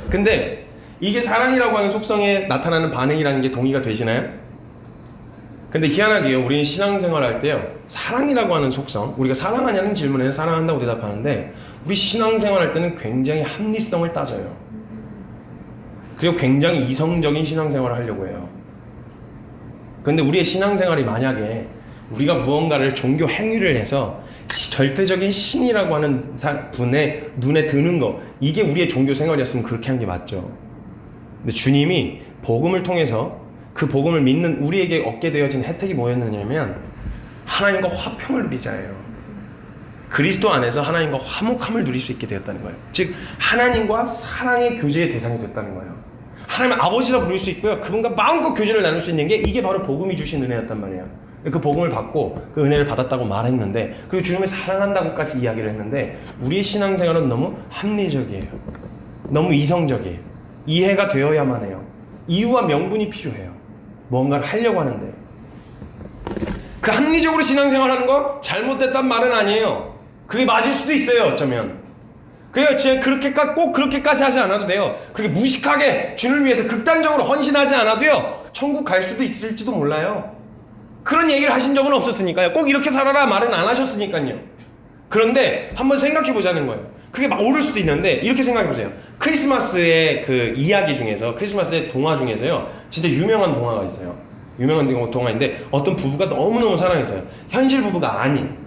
근데 이게 사랑이라고 하는 속성에 나타나는 반응이라는 게 동의가 되시나요? 근데 희한하게요 우리는 신앙생활 할 때요 사랑이라고 하는 속성 우리가 사랑하냐는 질문에는 사랑한다고 대답하는데 우리 신앙생활 할 때는 굉장히 합리성을 따져요. 그리고 굉장히 이성적인 신앙생활을 하려고 해요. 근데 우리의 신앙생활이 만약에 우리가 무언가를 종교 행위를 해서 절대적인 신이라고 하는 분의 눈에 드는 거 이게 우리의 종교 생활이었으면 그렇게 하는 게 맞죠. 근데 주님이 복음을 통해서 그 복음을 믿는 우리에게 얻게 되어진 혜택이 뭐였느냐면 하나님과 화평을 누리자예요. 그리스도 안에서 하나님과 화목함을 누릴 수 있게 되었다는 거예요. 즉 하나님과 사랑의 교제의 대상이 됐다는 거예요. 하나님 아버지라 부를 수 있고요. 그분과 마음껏 교제를 나눌 수 있는 게 이게 바로 복음이 주신 은혜였단 말이에요. 그 복음을 받고 그 은혜를 받았다고 말했는데 그리고 주님을 사랑한다고까지 이야기를 했는데 우리의 신앙생활은 너무 합리적이에요. 너무 이성적이에요. 이해가 되어야만 해요. 이유와 명분이 필요해요. 뭔가를 하려고 하는데 그 합리적으로 신앙생활하는 거 잘못됐단 말은 아니에요. 그게 맞을 수도 있어요. 어쩌면 그래요. 꼭 그렇게까지 하지 않아도 돼요. 그렇게 무식하게 주님을 위해서 극단적으로 헌신하지 않아도요 천국 갈 수도 있을지도 몰라요. 그런 얘기를 하신 적은 없었으니까요. 꼭 이렇게 살아라 말은 안 하셨으니까요. 그런데 한번 생각해 보자는 거예요. 그게 막 옳을 수도 있는데 이렇게 생각해 보세요. 크리스마스의 그 이야기 중에서 크리스마스의 동화 중에서요 진짜 유명한 동화가 있어요. 유명한 동화인데 어떤 부부가 너무너무 사랑했어요. 현실 부부가 아닌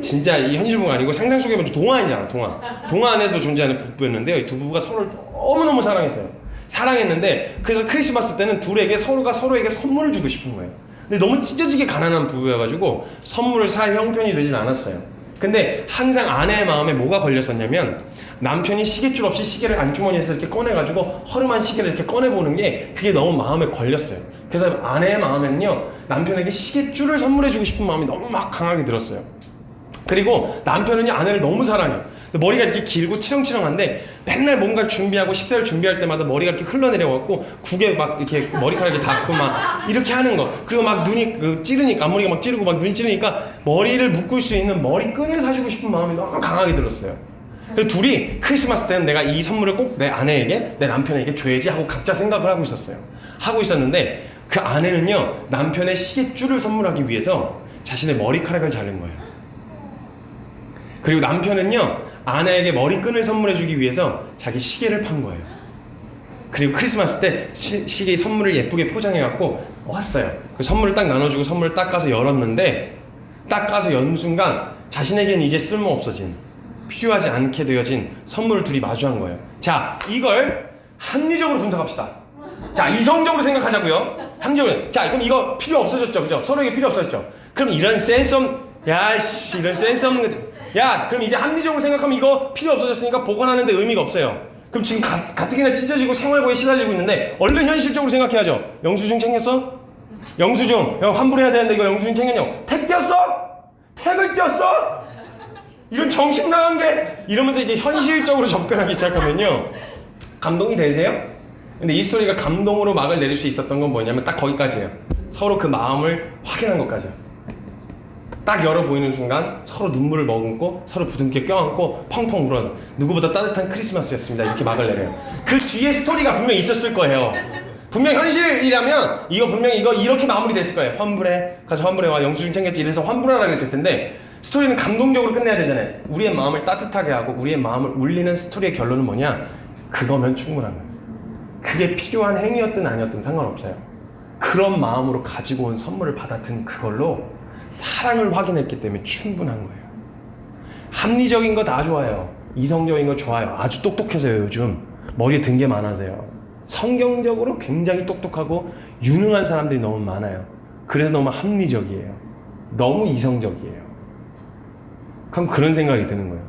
진짜 이 현실 부부가 아니고 상상 속에 보면 동화이잖아. 동화 안에서 존재하는 부부였는데요. 이 두 부부가 서로를 너무너무 사랑했어요. 사랑했는데 그래서 크리스마스 때는 서로가 서로에게 선물을 주고 싶은 거예요. 근데 너무 찢어지게 가난한 부부여가지고 선물을 살 형편이 되진 않았어요. 근데 항상 아내의 마음에 뭐가 걸렸었냐면 남편이 시계줄 없이 시계를 안주머니에서 이렇게 꺼내가지고 허름한 시계를 이렇게 꺼내보는 게 그게 너무 마음에 걸렸어요. 그래서 아내의 마음에는요 남편에게 시계줄을 선물해주고 싶은 마음이 너무 막 강하게 들었어요. 그리고 남편은요 아내를 너무 사랑해요. 머리가 이렇게 길고 치렁치렁한데 맨날 뭔가 준비하고 식사를 준비할 때마다 머리가 이렇게 흘러내려갖고 국에 막 이렇게 머리카락이 닿고 막 이렇게 하는 거. 그리고 막 눈이 찌르니까 앞머리가 막 찌르고 막 눈 찌르니까 머리를 묶을 수 있는 머리끈을 사주고 싶은 마음이 너무 강하게 들었어요. 그래서 둘이 크리스마스 때는 내가 이 선물을 꼭 내 아내에게 내 남편에게 줘야지 하고 각자 생각을 하고 있었어요. 하고 있었는데 그 아내는요 남편의 시계줄을 선물하기 위해서 자신의 머리카락을 자른 거예요. 그리고 남편은요 아내에게 머리끈을 선물해주기 위해서 자기 시계를 판 거예요. 그리고 크리스마스 때 시계 선물을 예쁘게 포장해갖고 왔어요. 그 선물을 딱 나눠주고 선물을 딱 까서 열었는데 딱 까서 연 순간 자신에게는 이제 쓸모없어진 필요하지 않게 되어진 선물을 둘이 마주한 거예요. 자, 이걸 합리적으로 분석합시다. 자, 이성적으로 생각하자고요. 합리적으로. 자, 그럼 이거 필요 없어졌죠, 그죠? 서로에게 필요 없어졌죠. 그럼 이런 센스 없는, 야씨, 이런 센스 없는 것들. 야, 그럼 이제 합리적으로 생각하면 이거 필요 없어졌으니까 보관하는데 의미가 없어요. 그럼 지금 가뜩이나 찢어지고 생활고에 시달리고 있는데 얼른 현실적으로 생각해야죠. 영수증 챙겼어? 영수증, 환불해야 되는데 이거 영수증 챙겼냐고. 택 띄었어? 택을 띄었어? 이런 정신 나간 게 이러면서 이제 현실적으로 접근하기 시작하면요 감동이 되세요? 근데 이 스토리가 감동으로 막을 내릴 수 있었던 건 뭐냐면 딱 거기까지예요. 서로 그 마음을 확인한 것까지요. 딱 열어 보이는 순간 서로 눈물을 머금고 서로 부둥켜 껴안고 펑펑 울어서 누구보다 따뜻한 크리스마스였습니다 이렇게 막을 내려요. 그 뒤에 스토리가 분명히 있었을 거예요. 분명 현실이라면 이거 분명히 이거 이렇게 마무리됐을 거예요. 환불해, 가서 환불해 와, 영수증 챙겼지 이래서 환불하라 그랬을 텐데 스토리는 감동적으로 끝내야 되잖아요. 우리의 마음을 따뜻하게 하고 우리의 마음을 울리는 스토리의 결론은 뭐냐? 그거면 충분한 거예요. 그게 필요한 행위였든 아니었든 상관없어요. 그런 마음으로 가지고 온 선물을 받아든 그걸로 사랑을 확인했기 때문에 충분한 거예요. 합리적인 거 다 좋아요. 이성적인 거 좋아요. 아주 똑똑해서요. 요즘 머리에 든 게 많아서요. 성경적으로 굉장히 똑똑하고 유능한 사람들이 너무 많아요. 그래서 너무 합리적이에요. 너무 이성적이에요. 그럼 그런 생각이 드는 거예요.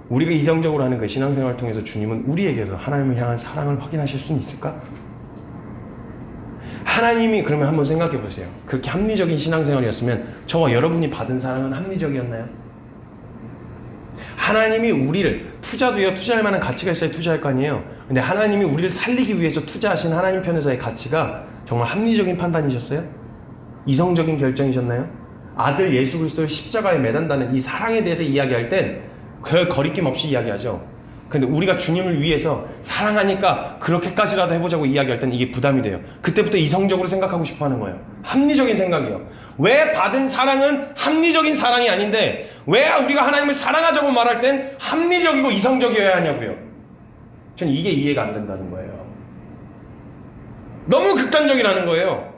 우리가 이성적으로 하는 그 신앙생활을 통해서 주님은 우리에게서 하나님을 향한 사랑을 확인하실 수는 있을까? 하나님이 그러면 한번 생각해 보세요. 그렇게 합리적인 신앙생활이었으면 저와 여러분이 받은 사랑은 합리적이었나요? 하나님이 우리를 투자도요 투자할 만한 가치가 있어야 투자할 거 아니에요. 근데 하나님이 우리를 살리기 위해서 투자하신 하나님 편에서의 가치가 정말 합리적인 판단이셨어요? 이성적인 결정이셨나요? 아들 예수 그리스도를 십자가에 매단다는 이 사랑에 대해서 이야기할 땐 그 거리낌 없이 이야기하죠. 근데 우리가 주님을 위해서 사랑하니까 그렇게까지라도 해보자고 이야기할 땐 이게 부담이 돼요. 그때부터 이성적으로 생각하고 싶어 하는 거예요. 합리적인 생각이요. 왜 받은 사랑은 합리적인 사랑이 아닌데 왜 우리가 하나님을 사랑하자고 말할 땐 합리적이고 이성적이어야 하냐고요. 전 이게 이해가 안 된다는 거예요. 너무 극단적이라는 거예요.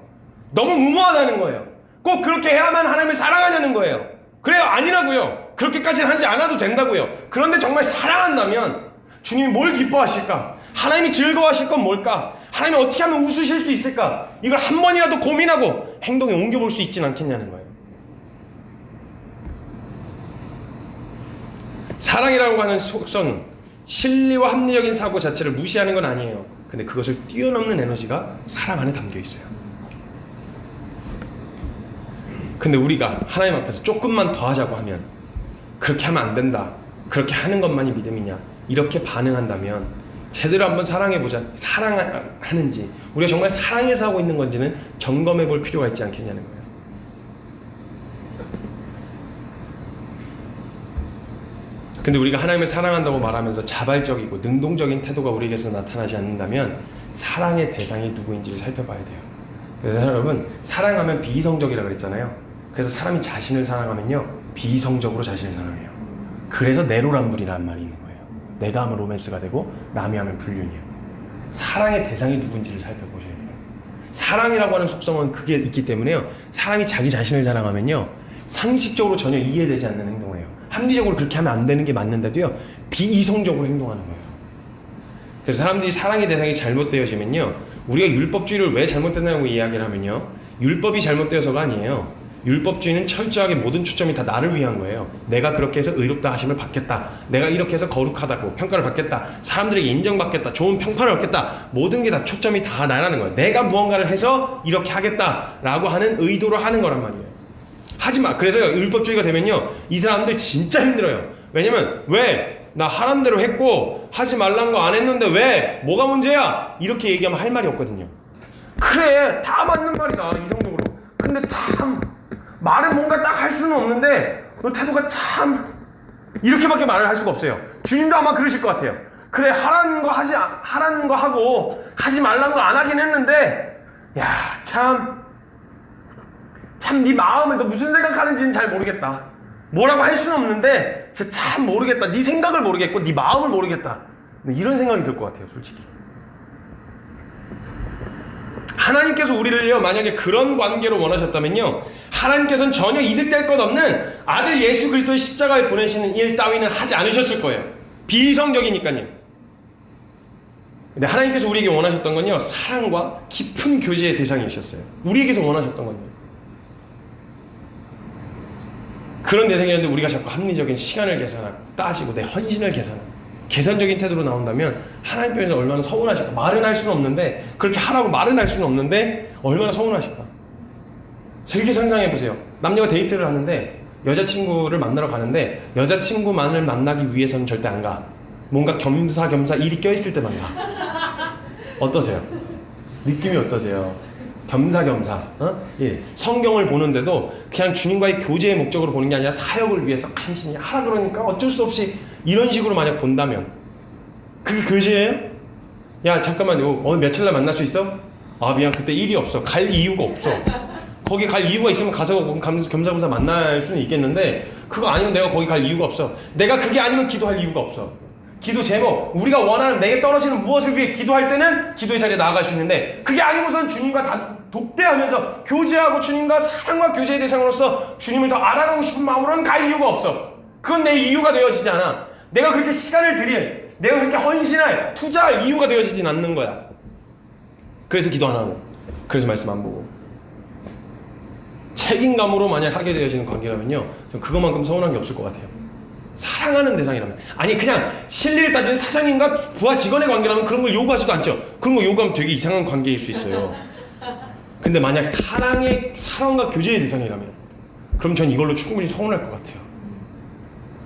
너무 무모하다는 거예요. 꼭 그렇게 해야만 하나님을 사랑하냐는 거예요. 그래요? 아니라고요. 그렇게까지는 하지 않아도 된다고요. 그런데 정말 사랑한다면 주님이 뭘 기뻐하실까? 하나님이 즐거워하실 건 뭘까? 하나님이 어떻게 하면 웃으실 수 있을까? 이걸 한 번이라도 고민하고 행동에 옮겨볼 수 있진 않겠냐는 거예요. 사랑이라고 하는 속성은 실리와 합리적인 사고 자체를 무시하는 건 아니에요. 근데 그것을 뛰어넘는 에너지가 사랑 안에 담겨 있어요. 근데 우리가 하나님 앞에서 조금만 더 하자고 하면 그렇게 하면 안 된다. 그렇게 하는 것만이 믿음이냐. 이렇게 반응한다면 제대로 한번 사랑해보자. 사랑하는지 우리가 정말 사랑해서 하고 있는 건지는 점검해 볼 필요가 있지 않겠냐는 거예요. 근데 우리가 하나님을 사랑한다고 말하면서 자발적이고 능동적인 태도가 우리에게서 나타나지 않는다면 사랑의 대상이 누구인지를 살펴봐야 돼요. 그래서 여러분 사랑하면 비이성적이라고 그랬잖아요. 그래서 사람이 자신을 사랑하면요 비이성적으로 자신을 사랑해요. 그래서 내로남불이라는 말이 있는 거예요. 내가 하면 로맨스가 되고 남이 하면 불륜이에요. 사랑의 대상이 누군지를 살펴보셔야 돼요. 사랑이라고 하는 속성은 그게 있기 때문에요 사람이 자기 자신을 사랑하면요 상식적으로 전혀 이해되지 않는 행동을 해요. 합리적으로 그렇게 하면 안 되는 게 맞는데도요 비이성적으로 행동하는 거예요. 그래서 사람들이 사랑의 대상이 잘못되어지면요 우리가 율법주의를 왜 잘못됐냐고 이야기를 하면요 율법이 잘못되어서가 아니에요. 율법주의는 철저하게 모든 초점이 다 나를 위한 거예요. 내가 그렇게 해서 의롭다 하심을 받겠다. 내가 이렇게 해서 거룩하다고 평가를 받겠다. 사람들에게 인정받겠다. 좋은 평판을 얻겠다. 모든 게 다 초점이 다 나라는 거예요. 내가 무언가를 해서 이렇게 하겠다라고 하는 의도로 하는 거란 말이에요. 하지마. 그래서 율법주의가 되면요 이 사람들 진짜 힘들어요. 왜냐면 왜? 나 하란 대로 했고 하지 말란 거 안 했는데 왜? 뭐가 문제야? 이렇게 얘기하면 할 말이 없거든요. 그래 다 맞는 말이다 이성적으로. 근데 참 말은 뭔가 딱 할 수는 없는데 너 태도가 참 이렇게밖에 말을 할 수가 없어요. 주님도 아마 그러실 것 같아요. 그래 하라는 거 하고 하지 말라는 거 안 하긴 했는데 야, 참 네 마음을 너 무슨 생각하는지는 잘 모르겠다. 뭐라고 할 수는 없는데 진짜 참 모르겠다. 네 생각을 모르겠고 네 마음을 모르겠다. 이런 생각이 들 것 같아요, 솔직히. 하나님께서 우리를요, 만약에 그런 관계로 원하셨다면요, 하나님께서는 전혀 이득될 것 없는 아들 예수 그리스도의 십자가에 보내시는 일 따위는 하지 않으셨을 거예요. 비이성적이니까요. 근데 하나님께서 우리에게 원하셨던 건요, 사랑과 깊은 교제의 대상이셨어요. 우리에게서 원하셨던 건요, 그런 대상이었는데 우리가 자꾸 합리적인 시간을 계산하고 따지고 내 헌신을 계산하고 계산적인 태도로 나온다면 하나님 편에서 얼마나 서운하실까. 말은 할 수는 없는데, 그렇게 하라고 말은 할 수는 없는데 얼마나 서운하실까. 이렇게 상상해보세요. 남녀가 데이트를 하는데 여자친구를 만나러 가는데 여자친구만을 만나기 위해서는 절대 안 가. 뭔가 겸사겸사 일이 껴있을 때만 가. 어떠세요? 느낌이 어떠세요? 겸사겸사. 예. 성경을 보는데도 그냥 주님과의 교제의 목적으로 보는 게 아니라 사역을 위해서 간신히 하라 그러니까 어쩔 수 없이 이런 식으로 만약 본다면 그게 교제예요? 야, 잠깐만, 오늘 며칠 날 만날 수 있어? 아, 미안, 그때 일이 없어. 갈 이유가 없어. 거기 갈 이유가 있으면 가서 겸사겸사 만날 수는 있겠는데, 그거 아니면 내가 거기 갈 이유가 없어. 내가 그게 아니면 기도할 이유가 없어. 기도 제목, 우리가 원하는 내게 떨어지는 무엇을 위해 기도할 때는 기도의 자리에 나아갈 수 있는데, 그게 아니고선 주님과 독대하면서 교제하고 주님과 사랑과 교제의 대상으로서 주님을 더 알아가고 싶은 마음으로는 갈 이유가 없어. 그건 내 이유가 되어지지 않아. 내가 그렇게 시간을 들일, 내가 그렇게 헌신할, 투자할 이유가 되어지진 않는 거야. 그래서 기도 안 하고, 그래서 말씀 안 보고. 책임감으로 만약 하게 되어지는 관계라면요, 그것만큼 서운한 게 없을 것 같아요. 사랑하는 대상이라면. 아니, 그냥 실리를 따지는 사장님과 부하 직원의 관계라면 그런 걸 요구하지도 않죠. 그런 거 요구하면 되게 이상한 관계일 수 있어요. 근데 만약 사랑과 교제의 대상이라면, 그럼 전 이걸로 충분히 서운할 것 같아요.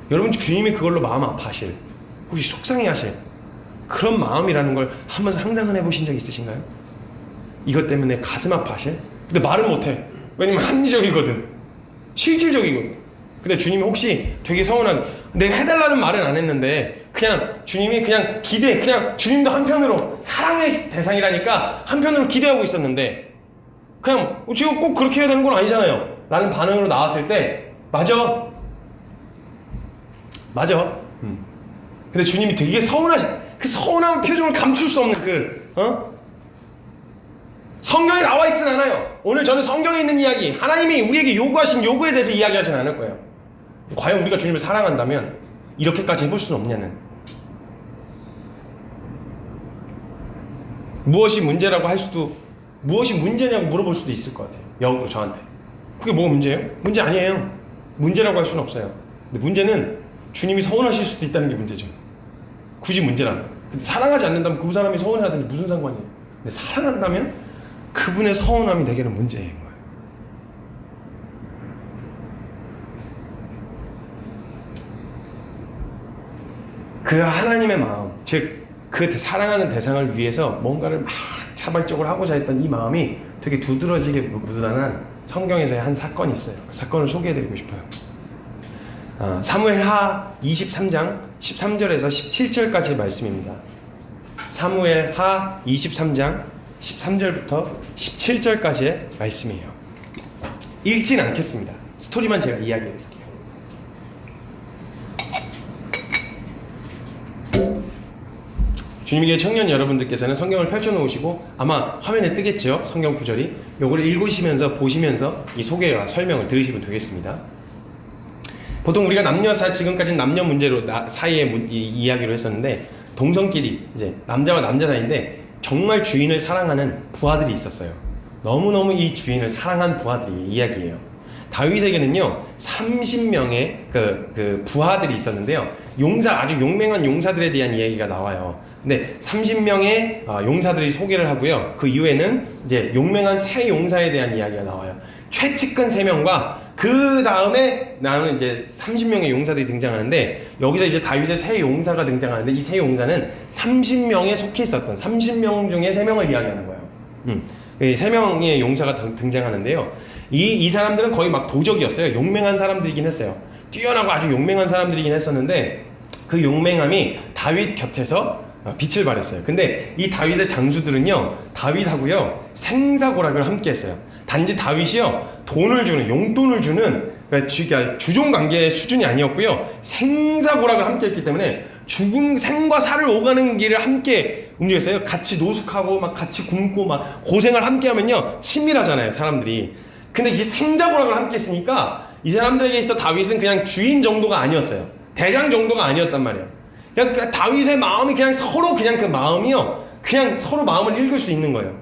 여러분, 주님이 그걸로 마음 아파하실, 혹시 속상해하실 그런 마음이라는 걸 한번 상상을 해보신 적 있으신가요? 이것 때문에 가슴 아파하실? 근데 말은 못해. 왜냐면 합리적이거든, 실질적이거든. 근데 주님이 혹시 되게 서운한, 내가 해달라는 말은 안 했는데 그냥 주님이 그냥 기대, 그냥 주님도 한편으로 사랑의 대상이라니까 한편으로 기대하고 있었는데, 그냥 지금 꼭 그렇게 해야 되는 건 아니잖아요 라는 반응으로 나왔을 때, 맞아. 근데 주님이 되게 서운하신, 그 서운한 표정을 감출 수 없는 성경에 나와 있진 않아요. 오늘 저는 성경에 있는 이야기, 하나님이 우리에게 요구하신 요구에 대해서 이야기하진 않을 거예요. 과연 우리가 주님을 사랑한다면 이렇게까지 해볼 수는 없냐는, 무엇이 문제라고 할 수도, 무엇이 문제냐고 물어볼 수도 있을 것 같아요. 역으로 저한테. 그게 뭐가 문제예요? 문제 아니에요. 문제라고 할 수는 없어요. 근데 문제는 주님이 서운하실 수도 있다는 게 문제죠. 굳이 문제라면. 근데 사랑하지 않는다면 그 사람이 서운해하든지 무슨 상관이에요. 근데 사랑한다면 그분의 서운함이 내게는 문제인 거예요. 그 하나님의 마음, 즉 그 사랑하는 대상을 위해서 뭔가를 막 자발적으로 하고자 했던 이 마음이 되게 두드러지게 묻어나는 성경에서의 한 사건이 있어요. 그 사건을 소개해드리고 싶어요. 사무엘하 23장 13절에서 17절까지의 말씀입니다. 사무엘하 23장 13절부터 17절까지의 말씀이에요. 읽진 않겠습니다. 스토리만 제가 이야기해드릴게요. 주님에게 청년 여러분들께서는 성경을 펼쳐놓으시고 아마 화면에 뜨겠죠? 성경 구절이. 요거를 읽으시면서 보시면서 이 소개와 설명을 들으시면 되겠습니다. 보통 우리가 지금까지는 남녀 문제로 사이의 이야기로 했었는데, 동성끼리 이제 남자와 남자 사이인데 정말 주인을 사랑하는 부하들이 있었어요. 너무너무 이 주인을 사랑한 부하들이 이야기예요. 다윗에게는요 30명의 그 부하들이 있었는데요, 아주 용맹한 용사들에 대한 이야기가 나와요. 근데 30명의 용사들이 소개를 하고요, 그 이후에는 이제 용맹한 세 용사에 대한 이야기가 나와요. 최측근 3명과 그 다음에 나오는 이제 30명의 용사들이 등장하는데, 여기서 이제 다윗의 세 용사가 등장하는데, 이 세 용사는 30명에 속해 있었던 30명 중에 3명을 이야기하는 거예요. 이 3명의 용사가 등장하는데요, 이 사람들은 거의 막 도적이었어요. 용맹한 사람들이긴 했어요. 뛰어나고 아주 용맹한 사람들이긴 했었는데, 그 용맹함이 다윗 곁에서 빛을 발했어요. 근데 이 다윗의 장수들은요, 다윗하고요 생사고락을 함께했어요. 단지 다윗이요 돈을 주는, 용돈을 주는, 그러니까 주종 관계의 수준이 아니었고요, 생사고락을 함께했기 때문에 죽음, 생과 사를 오가는 길을 함께 움직였어요. 같이 노숙하고 막 같이 굶고 막 고생을 함께하면요 친밀하잖아요, 사람들이. 근데 이 생사고락을 함께했으니까 이 사람들에게 있어 다윗은 그냥 주인 정도가 아니었어요. 대장 정도가 아니었단 말이에요. 그냥 다윗의 마음이 그냥 서로 그냥 그 마음이요, 그냥 서로 마음을 읽을 수 있는 거예요.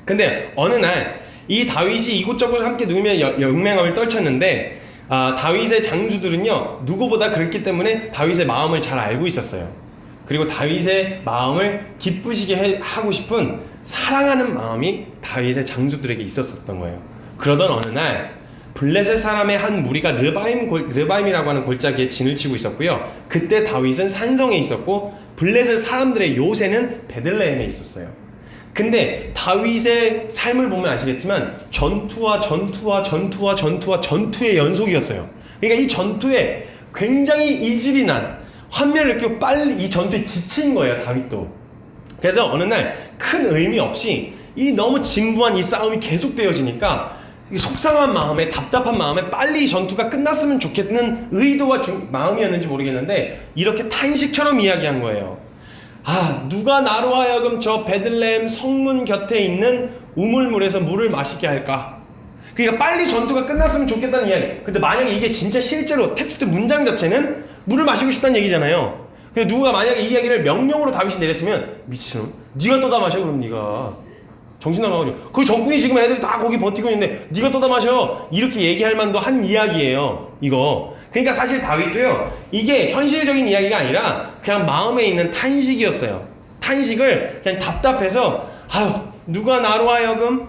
근데 어느 날 이 다윗이 이곳저곳 함께 누우며 용맹함을 떨쳤는데, 다윗의 장수들은요 누구보다 그랬기 때문에 다윗의 마음을 잘 알고 있었어요. 그리고 다윗의 마음을 기쁘시게 하고 싶은 사랑하는 마음이 다윗의 장수들에게 있었던 거예요. 그러던 어느 날 블레셋 사람의 한 무리가 르바임이라고 하는 골짜기에 진을 치고 있었고요. 그때 다윗은 산성에 있었고 블레셋 사람들의 요새는 베들레헴에 있었어요. 근데 다윗의 삶을 보면 아시겠지만 전투와 전투의 연속이었어요. 그러니까 이 전투에 굉장히 이질이 난, 환멸을 느끼고 빨리 이 전투에 지친 거예요, 다윗도. 그래서 어느 날 큰 의미 없이 이 너무 진부한 이 싸움이 계속되어지니까 속상한 마음에, 답답한 마음에 빨리 이 전투가 끝났으면 좋겠는 의도와 마음이었는지 모르겠는데 이렇게 탄식처럼 이야기한 거예요. 누가 나로 하여금 저 베들레헴 성문 곁에 있는 우물물에서 물을 마시게 할까? 그러니까 빨리 전투가 끝났으면 좋겠다는 이야기. 근데 만약에 이게 진짜 실제로 텍스트 문장 자체는 물을 마시고 싶다는 얘기잖아요. 근데 누가 만약에 이 이야기를 명령으로 다윗이 내렸으면, 미친놈, 네가 떠다 마셔. 그럼 네가 정신 나가가지고 그 적군이 지금 애들이 다 거기 버티고 있는데 네가 떠다 마셔, 이렇게 얘기할 만도 한 이야기예요, 이거. 그러니까 사실 다윗도요, 이게 현실적인 이야기가 아니라 그냥 마음에 있는 탄식이었어요. 탄식을 그냥 답답해서, 누가 나로 하여금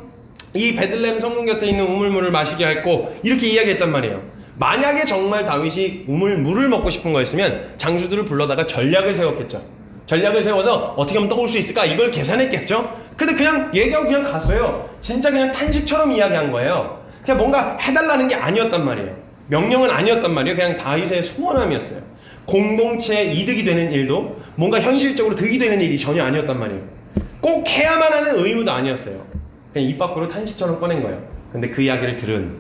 이 베들레헴 성문 곁에 있는 우물물을 마시게 할꼬, 이렇게 이야기했단 말이에요. 만약에 정말 다윗이 물을 먹고 싶은 거였으면 장수들을 불러다가 전략을 세웠겠죠. 전략을 세워서 어떻게 하면 떠올 수 있을까, 이걸 계산했겠죠. 근데 그냥 얘기하고 그냥 갔어요. 진짜 그냥 탄식처럼 이야기한 거예요. 그냥 뭔가 해달라는 게 아니었단 말이에요. 명령은 아니었단 말이에요. 그냥 다윗의 소원함이었어요. 공동체에 이득이 되는 일도, 뭔가 현실적으로 득이 되는 일이 전혀 아니었단 말이에요. 꼭 해야만 하는 의무도 아니었어요. 그냥 입 밖으로 탄식처럼 꺼낸 거예요. 근데 그 이야기를 들은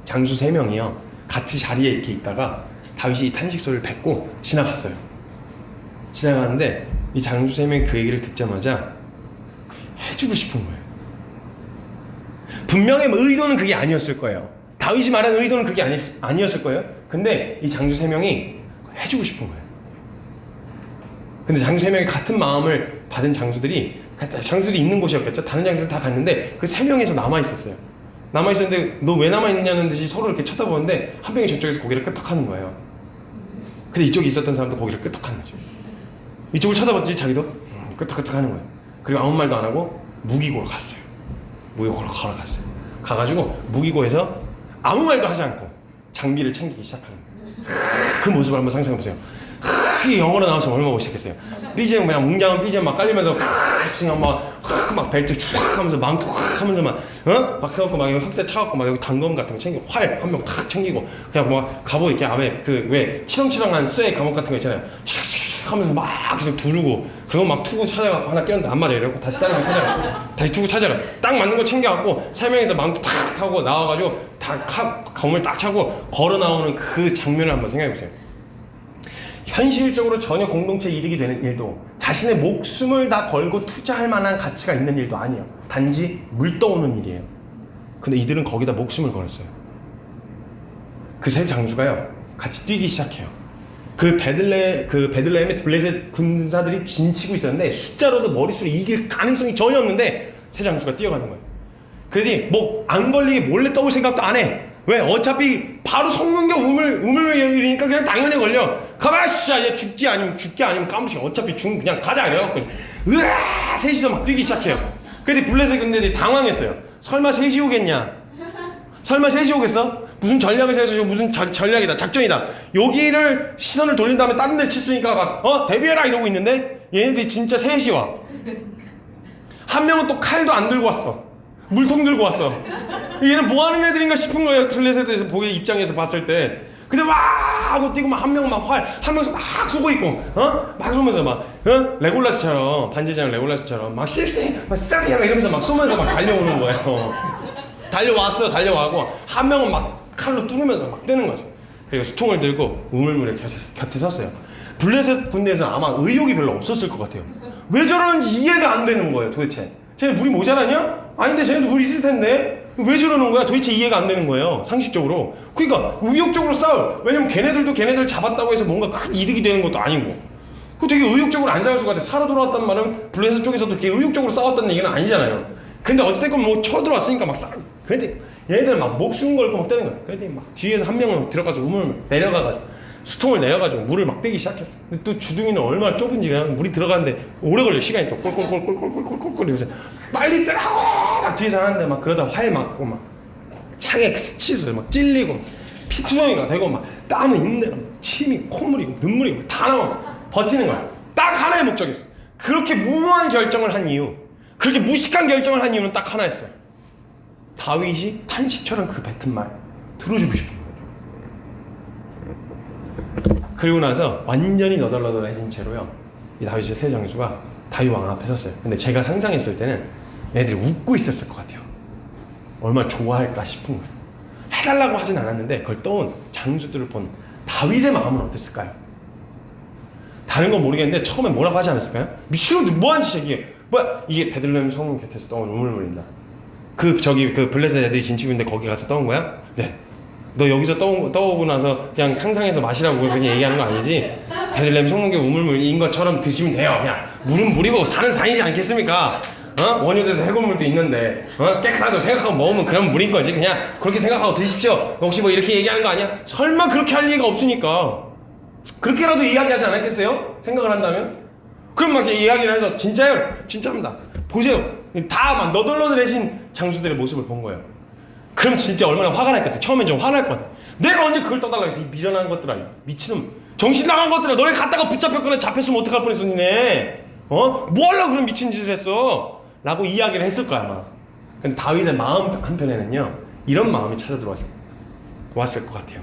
장수 3명이요 같은 자리에 이렇게 있다가 다윗이 이 탄식 소리를 뱉고 지나갔어요. 지나가는데 이 장수 3명이 그 얘기를 듣자마자 해주고 싶은 거예요. 분명히 의도는 그게 아니었을 거예요. 다윗이 말한 의도는 그게 아니었을 거예요. 근데 이 장수 3명이 해주고 싶은 거예요. 근데 장수 3명이 같은 마음을 받은 장수들이 있는 곳이었겠죠. 다른 장수들 다 갔는데 그 3명에서 남아있었어요. 남아있었는데 너 왜 남아있냐는 듯이 서로 이렇게 쳐다보는데 한 명이 저쪽에서 고개를 끄덕하는 거예요. 근데 이쪽에 있었던 사람도 고개를 끄덕하는 거죠. 이쪽을 쳐다봤지 자기도 끄덕끄덕 하는 거예요. 그리고 아무 말도 안 하고 무기고로 갔어요. 무기고로 걸어갔어요. 가가지고 무기고에서 아무 말도 하지 않고 장비를 챙기기 시작하는 거예요. 그 모습을 한번 상상해보세요. 그게 영어로 나와서 얼마나 멋있겠어요. BGM 그냥 웅장한 BGM 막 깔리면서 막 벨트 쫙 하면서 망토 확 하면서 막 해갖고 막 흑대 차갖고 막 여기 단검 같은 거 챙기고 활 한 명 탁 챙기고 그냥 막 갑옷 이렇게 안에 그 왜 치렁치렁한 쇠 갑옷 같은 거 있잖아요. 치렁치렁 하면서 막 계속 두르고 그리고 막 투구 찾아가고 하나 꼈는데 안 맞아 이러고 다시 다른 거 찾아가 다시 투구 찾아가 딱 맞는 거 챙겨갖고 3명이서 망토 탁 하고 나와가지고 다 검을 딱 차고 걸어 나오는 그 장면을 한번 생각해보세요. 현실적으로 전혀 공동체 이득이 되는 일도, 자신의 목숨을 다 걸고 투자할 만한 가치가 있는 일도 아니에요. 단지 물 떠오는 일이에요. 근데 이들은 거기다 목숨을 걸었어요. 그 세 장수가요 같이 뛰기 시작해요. 그 베들레헴의 블레셋 군사들이 진치고 있었는데 숫자로도 머릿수로 이길 가능성이 전혀 없는데 세 장수가 뛰어가는 거예요. 그러니 뭐 안 걸리게 몰래 떠올 생각도 안 해. 왜? 어차피 바로 성문경 우물이니까 그냥 당연히 걸려. 가만 씨야, 얘 죽게 아니면 까무시. 어차피 그냥 가자 이래갖고 으아 셋이서 막 뛰기 시작해요. 그런데 블레셋 군대들이 당황했어요. 설마 셋이 오겠냐? 설마 셋이 오겠어? 무슨 전략을 세워서 무슨 전략이다, 작전이다. 여기를 시선을 돌린 다음에 다른 데 칠수니까 막 대비해라 이러고 있는데 얘네들이 진짜 셋이 와. 한 명은 또 칼도 안 들고 왔어. 물통 들고 왔어. 얘는 뭐 하는 애들인가 싶은 거예요. 블레셋에서 보기 입장에서 봤을 때. 근데 와 하고 뛰고 막 한 명은 막 한 명씩 막 쏘고 있고 막 쏘면서 막 레골라스처럼 반지장 레골라스처럼 막 실세 막 싹이야 이러면서 막 쏘면서 막 달려오는 거예요. 달려와고 한 명은 막 칼로 뚫으면서 막 뜨는 거죠. 그리고 수통을 들고 우물물에 곁에 섰어요. 블레셋 군대에서는 아마 의욕이 별로 없었을 것 같아요. 왜 저러는지 이해가 안 되는 거예요 도대체. 쟤네 물이 모자라냐? 아닌데 쟤네도 물이 있을 텐데 왜 저러는 거야? 도대체 이해가 안 되는 거예요 상식적으로. 그러니까 의욕적으로 싸울, 왜냐면 걔네들도 걔네들 잡았다고 해서 뭔가 큰 이득이 되는 것도 아니고 그 되게 의욕적으로 안 싸울 것 같아. 살아 돌아왔단 말은 블레셋 쪽에서도 되게 의욕적으로 싸웠다는 얘기는 아니잖아요. 근데 어쨌든 뭐 쳐들어왔으니까 막 근데 얘네들 막 목숨 걸고 막 때는 거야. 그랬더니 막 뒤에서 한 명은 들어가서 우물 내려가가지고 수통을 내려가지고 물을 막 빼기 시작했어. 근데 또 주둥이는 얼마나 좁은지 그냥 물이 들어가는데 오래 걸려. 시간이 또 꼴꼴꼴꼴꼴꼴꼴꼴 이러면서 빨리 뜨라고 막 뒤에서 하는데 막 그러다 활 맞고 막 창에 스치서 막 찔리고 피투성이가 되고 막 땀은 있는 침이 콧물이고 눈물이고 다 나와. 버티는 거야. 딱 하나의 목적이 있어. 그렇게 무모한 결정을 한 이유, 그렇게 무식한 결정을 한 이유는 딱 하나였어요. 다윗이 탄식처럼 그 뱉은 말 들어주고 싶은 거예요. 그리고 나서 완전히 너덜너덜해진 채로요, 이 다윗의 세 장수가 다윗 왕 앞에 섰어요. 근데 제가 상상했을 때는 애들이 웃고 있었을 것 같아요. 얼마나 좋아할까 싶은 거예요. 해달라고 하진 않았는데 그걸 떠온 장수들을 본 다윗의 마음은 어땠을까요? 다른 건 모르겠는데 처음에 뭐라고 하지 않았을까요? 미친놈들 뭐하는 짓이야 이게. 뭐야 이게 베들레헴 성문 곁에서 떠온 우물물인다. 그 블레셋 애들이 진치고 있는데 거기 가서 떠온 거야? 네. 너 여기서 떠오고 나서 그냥 상상해서 마시라고 그냥 얘기하는 거 아니지? 베들레헴 성문교 우물물인 것처럼 드시면 돼요. 그냥 물은 물이고 산은 산이지 않겠습니까? 원효대에서 해골물도 있는데 깨끗하다고 생각하고 먹으면 그런 물인 거지. 그냥 그렇게 생각하고 드십시오. 혹시 뭐 이렇게 얘기하는 거 아니야? 설마 그렇게 할 리가 없으니까 그렇게라도 이야기하지 않았겠어요? 생각을 한다면? 그럼 막 이야기를 해서 진짜요? 진짜입니다. 보세요. 다 막 너덜너덜해진 장수들의 모습을 본 거예요. 그럼 진짜 얼마나 화가 났겠어요. 처음엔 좀 화날 것 같아. 내가 언제 그걸 떠달라고 했어. 이 미련한 것들아, 미친놈, 정신 나간 것들아. 너네 갔다가 붙잡혔거나 잡혔으면 어떡할 뻔했어 니네. 뭐 하려고 그런 미친 짓을 했어? 라고 이야기를 했을 거야 아마. 근데 다윗의 마음 한편에는요, 이런 마음이 찾아 들어왔을 것 같아요.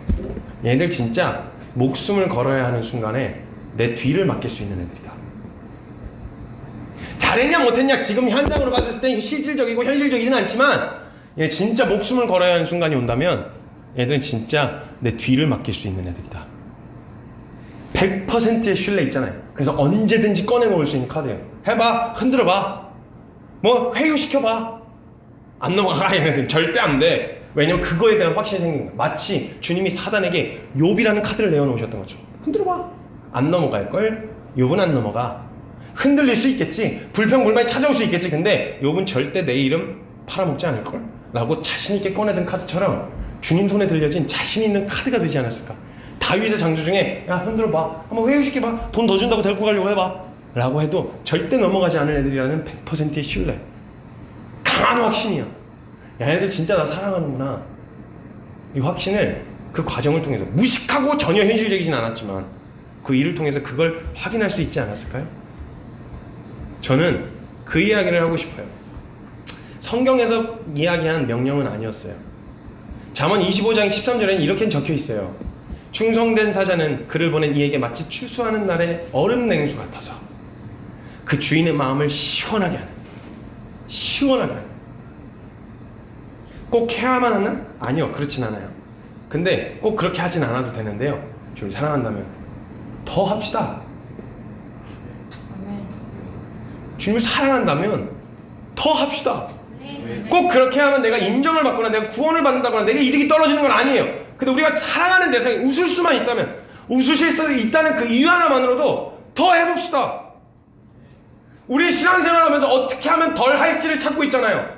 얘네들 진짜 목숨을 걸어야 하는 순간에 내 뒤를 맡길 수 있는 애들이다. 잘했냐 못했냐 지금 현장으로 봤을 때 실질적이고 현실적이진 않지만 얘 진짜 목숨을 걸어야 하는 순간이 온다면 얘들은 진짜 내 뒤를 맡길 수 있는 애들이다. 100%의 신뢰 있잖아요. 그래서 언제든지 꺼내놓을 수 있는 카드예요. 해봐, 흔들어봐, 뭐 회유시켜봐, 안 넘어가. 얘네들은 절대 안 돼. 왜냐면 그거에 대한 확신이 생긴 거야. 마치 주님이 사단에게 욥이라는 카드를 내어놓으셨던 거죠. 흔들어봐, 안 넘어갈걸. 욥은 안 넘어가. 흔들릴 수 있겠지, 불평불만이 찾아올 수 있겠지. 근데 욥은 절대 내 이름 팔아먹지 않을걸? 라고 자신있게 꺼내든 카드처럼 주님 손에 들려진 자신 있는 카드가 되지 않았을까. 다윗의 장수 중에 야 흔들어봐, 한번 회유시켜봐, 돈 더 준다고 데리고 가려고 해봐 라고 해도 절대 넘어가지 않을 애들이라는 100%의 신뢰, 강한 확신이야. 야 얘네들 진짜 나 사랑하는구나. 이 확신을 그 과정을 통해서, 무식하고 전혀 현실적이진 않았지만 그 일을 통해서 그걸 확인할 수 있지 않았을까요? 저는 그 이야기를 하고 싶어요. 성경에서 이야기한 명령은 아니었어요. 잠언 25장 13절에는 이렇게 적혀 있어요. 충성된 사자는 그를 보낸 이에게 마치 추수하는 날의 얼음 냉수 같아서 그 주인의 마음을 시원하게 하는. 시원하게 하는. 꼭 해야만 하나? 아니요, 그렇진 않아요. 근데 꼭 그렇게 하진 않아도 되는데요, 주님 사랑한다면 더 합시다. 주님을 사랑한다면 더 합시다. 꼭 그렇게 하면 내가 인정을 받거나 내가 구원을 받는다거나 내게 이득이 떨어지는 건 아니에요. 근데 우리가 사랑하는 대상이 웃을 수만 있다면, 웃으실 수 있다는 그 이유 하나만으로도 더 해봅시다. 우리 신앙생활 하면서 어떻게 하면 덜 할지를 찾고 있잖아요.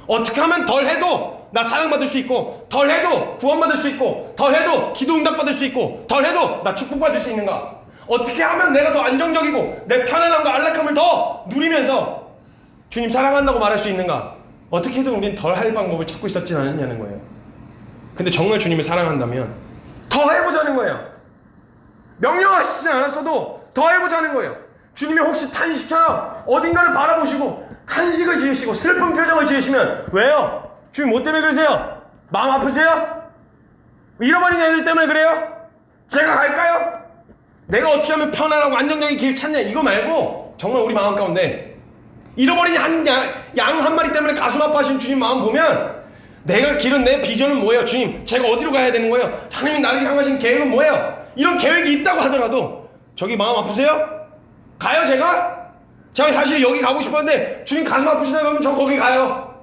어떻게 하면 덜 해도 나 사랑받을 수 있고, 덜 해도 구원받을 수 있고, 덜 해도 기도 응답받을 수 있고, 덜 해도 나 축복받을 수 있는가. 어떻게 하면 내가 더 안정적이고 내 편안함과 안락함을 더 누리면서 주님 사랑한다고 말할 수 있는가. 어떻게 해도 우리는 덜 할 방법을 찾고 있었지 않았냐는 거예요. 근데 정말 주님을 사랑한다면 더 해보자는 거예요. 명령하시지 않았어도 더 해보자는 거예요. 주님이 혹시 탄식처럼 어딘가를 바라보시고 탄식을 지으시고 슬픈 표정을 지으시면, 왜요? 주님 뭐 때문에 그러세요? 마음 아프세요? 잃어버린 애들 때문에 그래요? 제가 갈까요? 내가 어떻게 하면 편안하고 안정적인 길 찾냐 이거 말고 정말 우리 마음 가운데 잃어버린 양 한 마리 때문에 가슴 아파하신 주님 마음 보면 내가 길은 내 비전은 뭐예요? 주님 제가 어디로 가야 되는 거예요? 하나님이 나를 향하신 계획은 뭐예요? 이런 계획이 있다고 하더라도 저기 마음 아프세요? 가요 제가? 제가 사실 여기 가고 싶었는데 주님 가슴 아프시다 그러면 저 거기 가요.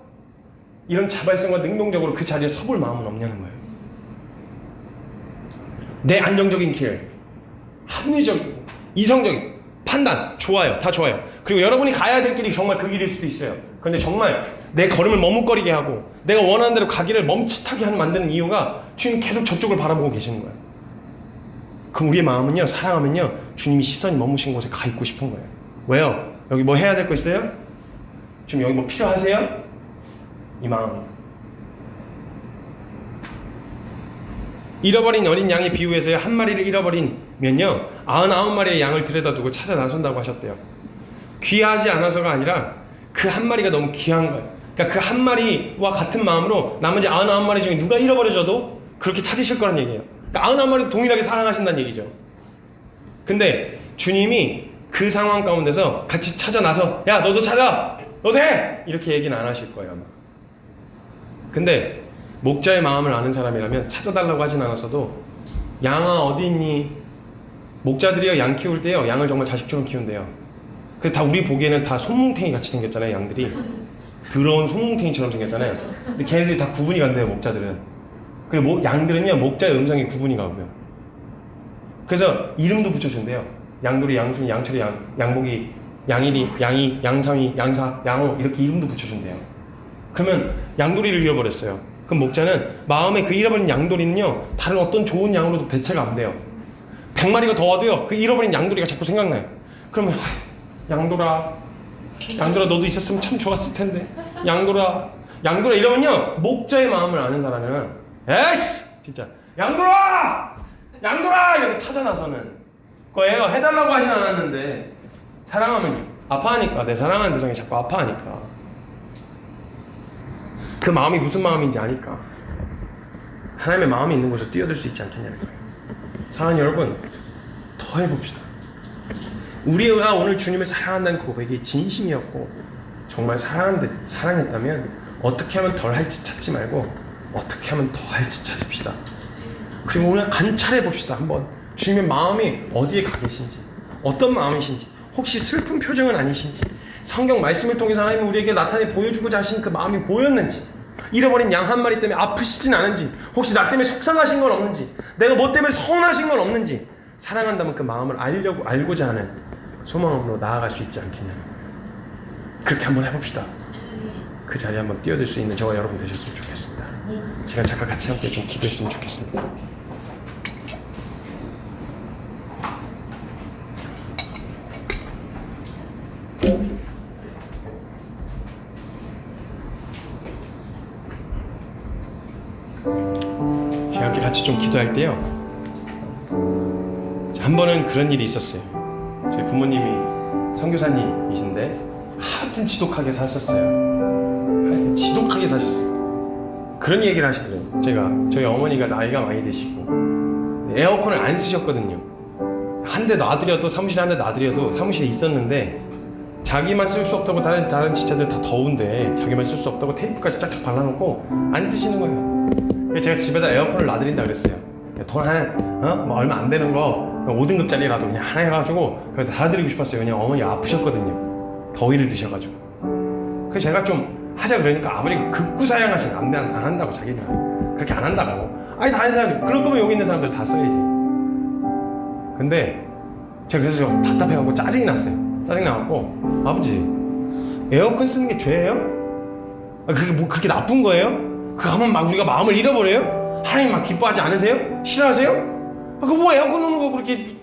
이런 자발성과 능동적으로 그 자리에 서볼 마음은 없냐는 거예요. 내 안정적인 길, 합리적이고 이성적인 판단 좋아요. 다 좋아요. 그리고 여러분이 가야 될 길이 정말 그 길일 수도 있어요. 그런데 정말 내 걸음을 머뭇거리게 하고 내가 원하는 대로 가기를 멈칫하게 만드는 이유가 주님 계속 저쪽을 바라보고 계시는 거예요. 그럼 우리의 마음은요, 사랑하면요, 주님이 시선이 머무신 곳에 가 있고 싶은 거예요. 왜요? 여기 뭐 해야 될 거 있어요? 지금 여기 뭐 필요하세요? 이 마음이. 잃어버린 어린 양의 비유에서요, 한 마리를 잃어버리면요 99마리의 양을 들여다 두고 찾아 나선다고 하셨대요. 귀하지 않아서가 아니라 그 한 마리가 너무 귀한 거예요. 그러니까 그 한 마리와 같은 마음으로 나머지 99마리 중에 누가 잃어버려져도 그렇게 찾으실 거란 얘기예요. 그러니까 99마리도 동일하게 사랑하신다는 얘기죠. 근데 주님이 그 상황 가운데서 같이 찾아 나서 야 너도 찾아! 너도 해! 이렇게 얘기는 안 하실 거예요 아마. 근데 목자의 마음을 아는 사람이라면 찾아달라고 하진 않았어도 양아 어디 있니? 목자들이요 양 키울 때요 양을 정말 자식처럼 키운대요. 그래서 다 우리 보기에는 다 손뭉탱이 같이 생겼잖아요. 양들이 더러운 손뭉탱이처럼 생겼잖아요. 근데 걔네들이 다 구분이 간대요 목자들은. 그리고 양들은요 목자의 음성이 구분이 가고요. 그래서 이름도 붙여준대요. 양돌이, 양순이, 양철이, 양복이, 양일이, 양이, 양삼이, 양사, 양호 이렇게 이름도 붙여준대요. 그러면 양돌이를 잃어버렸어요. 그럼 목자는 마음에 그 잃어버린 양돌이는요 다른 어떤 좋은 양으로도 대체가 안 돼요. 100마리가 더 와도요 그 잃어버린 양돌이가 자꾸 생각나요. 그러면 양돌아 너도 있었으면 참 좋았을 텐데 양돌아 이러면요 목자의 마음을 아는 사람은 에이씨 진짜 양돌아 이렇게 찾아 나서는 거예요. 해달라고 하진 않았는데 사랑하면요 아파하니까 내 사랑하는 대상이 자꾸 아파하니까 그 마음이 무슨 마음인지 아니까 하나님의 마음이 있는 곳에 뛰어들 수 있지 않겠냐는 거예요. 사랑하는 여러분 더 해봅시다. 우리가 오늘 주님을 사랑한다는 고백이 진심이었고 정말 사랑했다면 어떻게 하면 덜 할지 찾지 말고 어떻게 하면 더 할지 찾읍시다. 그리고 오늘 관찰해 봅시다. 한번 주님의 마음이 어디에 가 계신지 어떤 마음이신지 혹시 슬픈 표정은 아니신지 성경 말씀을 통해서 하나님은 우리에게 나타내 보여주고자 하신 그 마음이 보였는지 잃어버린 양 한 마리 때문에 아프시진 않은지 혹시 나 때문에 속상하신 건 없는지 내가 뭐 때문에 서운하신 건 없는지 사랑한다면 그 마음을 알고자 하는 소망으로 나아갈 수 있지 않겠냐. 그렇게 한번 해봅시다. 그 자리에 한번 뛰어들 수 있는 저와 여러분 되셨으면 좋겠습니다. 시간 잠깐 같이 함께 좀 기도했으면 좋겠습니다. 제가 함께 같이 좀 기도할 때요 한 번은 그런 일이 있었어요. 저희 부모님이 선교사님이신데 하여튼 지독하게 사셨어요. 하여튼 지독하게 사셨어요. 그런 얘기를 하시더라고요. 저희 어머니가 나이가 많이 드시고 에어컨을 안 쓰셨거든요. 한 대 놔드려도 사무실에 한 대 놔드려도 사무실에 있었는데 자기만 쓸 수 없다고 다른 지체들 다 더운데 자기만 쓸 수 없다고 테이프까지 쫙쫙 발라놓고 안 쓰시는 거예요. 그래서 제가 집에다 에어컨을 놔드린다 그랬어요. 돈 뭐 얼마 안 되는 거 5등급짜리라도 그냥 하나 해가지고 그래도 달아드리고 싶었어요. 그냥 어머니 아프셨거든요. 더위를 드셔가지고. 그래서 제가 좀 하자 그러니까 아버지가 극구사양하시는 안 한다고 자기는 그렇게 안 한다고. 아니 다른 사람들 그럴 거면 여기 있는 사람들 다 써야지. 근데 제가 그래서 좀 답답해갖고 짜증이 났어요. 짜증 나갖고 아버지 에어컨 쓰는 게 죄예요? 그게 뭐 그렇게 나쁜 거예요? 그거 하면 막 우리가 마음을 잃어버려요? 하나님 막 기뻐하지 않으세요? 싫어하세요? 그거 뭐 에어컨 놓는 거 그렇게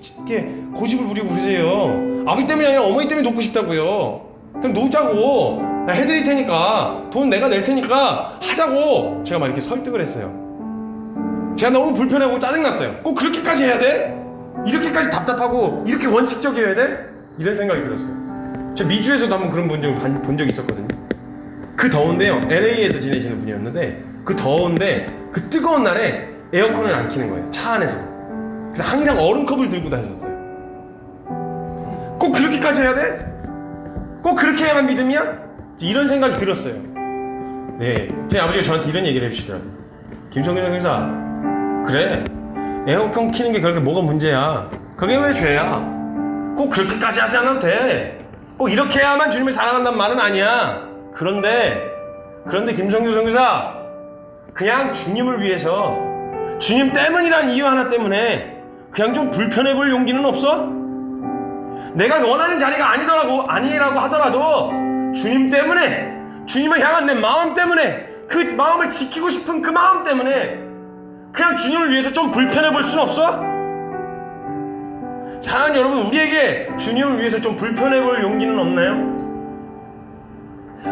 고집을 부리고 그러세요? 아버지 때문이 아니라 어머니 때문에 놓고 싶다고요. 그럼 놓자고. 해드릴 테니까 돈 내가 낼 테니까 하자고 제가 막 이렇게 설득을 했어요. 제가 너무 불편하고 짜증났어요. 꼭 그렇게까지 해야 돼? 이렇게까지 답답하고 이렇게 원칙적이어야 돼? 이런 생각이 들었어요. 제가 미주에서도 한번 그런 본 적이 있었거든요. 그 더운데요 LA에서 지내시는 분이었는데 그 더운데 그 뜨거운 날에 에어컨을 안 켜는 거예요. 차 안에서. 그래서 항상 얼음컵을 들고 다니셨어요. 꼭 그렇게까지 해야 돼? 꼭 그렇게 해야만 믿음이야? 이런 생각이 들었어요. 네, 저희 아버지가 저한테 이런 얘기를 해주시더라고요. 김성균 형사, 그래, 에어컨 키는 게 그렇게 뭐가 문제야? 그게 왜 죄야? 꼭 그렇게까지 하지 않아도 돼. 꼭 이렇게 해야만 주님을 사랑한다는 말은 아니야. 그런데 김성균 선교사, 그냥 주님을 위해서, 주님 때문이란 이유 하나 때문에 그냥 좀 불편해 볼 용기는 없어? 내가 원하는 자리가 아니라고 하더라도 주님 때문에, 주님을 향한 내 마음 때문에, 그 마음을 지키고 싶은 그 마음 때문에 그냥 주님을 위해서 좀 불편해 볼 수는 없어? 사랑하는 여러분, 우리에게 주님을 위해서 좀 불편해 볼 용기는 없나요?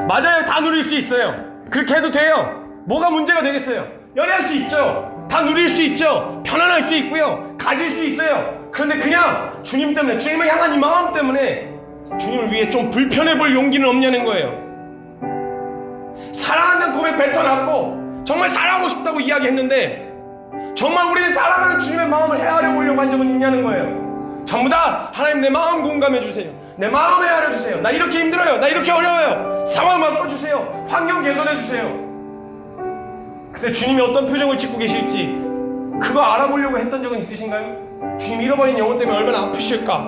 맞아요, 다 누릴 수 있어요. 그렇게 해도 돼요. 뭐가 문제가 되겠어요? 연애할 수 있죠. 다 누릴 수 있죠. 편안할 수 있고요. 가질 수 있어요. 그런데 그냥 주님 때문에, 주님을 향한 이 마음 때문에 주님을 위해 좀 불편해 볼 용기는 없냐는 거예요. 사랑한다는 고백 뱉어놨고 정말 사랑하고 싶다고 이야기했는데 정말 우리는 사랑하는 주님의 마음을 헤아려 보려고 한 적은 있냐는 거예요. 전부 다 하나님 내 마음 공감해 주세요. 내 마음 헤아려 주세요. 나 이렇게 힘들어요. 나 이렇게 어려워요. 상황 바꿔주세요. 환경 개선해 주세요. 근데 주님이 어떤 표정을 짓고 계실지 그거 알아보려고 했던 적은 있으신가요? 주님 잃어버린 영혼 때문에 얼마나 아프실까?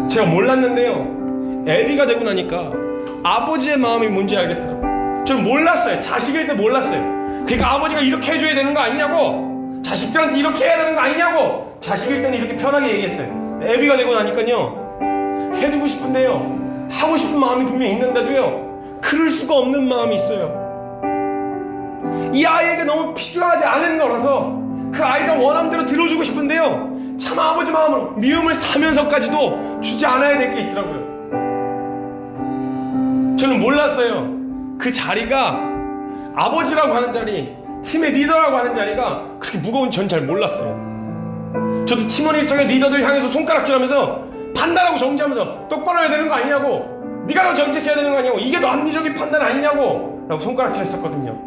제가 몰랐는데요, 애비가 되고 나니까 아버지의 마음이 뭔지 알겠더라고요. 저는 몰랐어요. 자식일 때 몰랐어요. 그러니까 아버지가 이렇게 해줘야 되는 거 아니냐고, 자식들한테 이렇게 해야 되는 거 아니냐고, 자식일 때는 이렇게 편하게 얘기했어요. 애비가 되고 나니까요, 해두고 싶은데요, 하고 싶은 마음이 분명히 있는데도요, 그럴 수가 없는 마음이 있어요. 이 아이에게 너무 필요하지 않은 거라서 그 아이가 원함대로 들어주고 싶은데요, 참 아버지 마음으로 미움을 사면서까지도 주지 않아야 될 게 있더라고요. 저는 몰랐어요. 그 자리가, 아버지라고 하는 자리, 팀의 리더라고 하는 자리가 그렇게 무거운 전 잘 몰랐어요. 저도 팀원 일정의 리더들 향해서 손가락질하면서 판단하고 정지하면서 똑바로 해야 되는 거 아니냐고, 네가 더 정직해야 되는 거 아니냐고, 이게 더 합리적인 판단 아니냐고 라고 손가락질 했었거든요.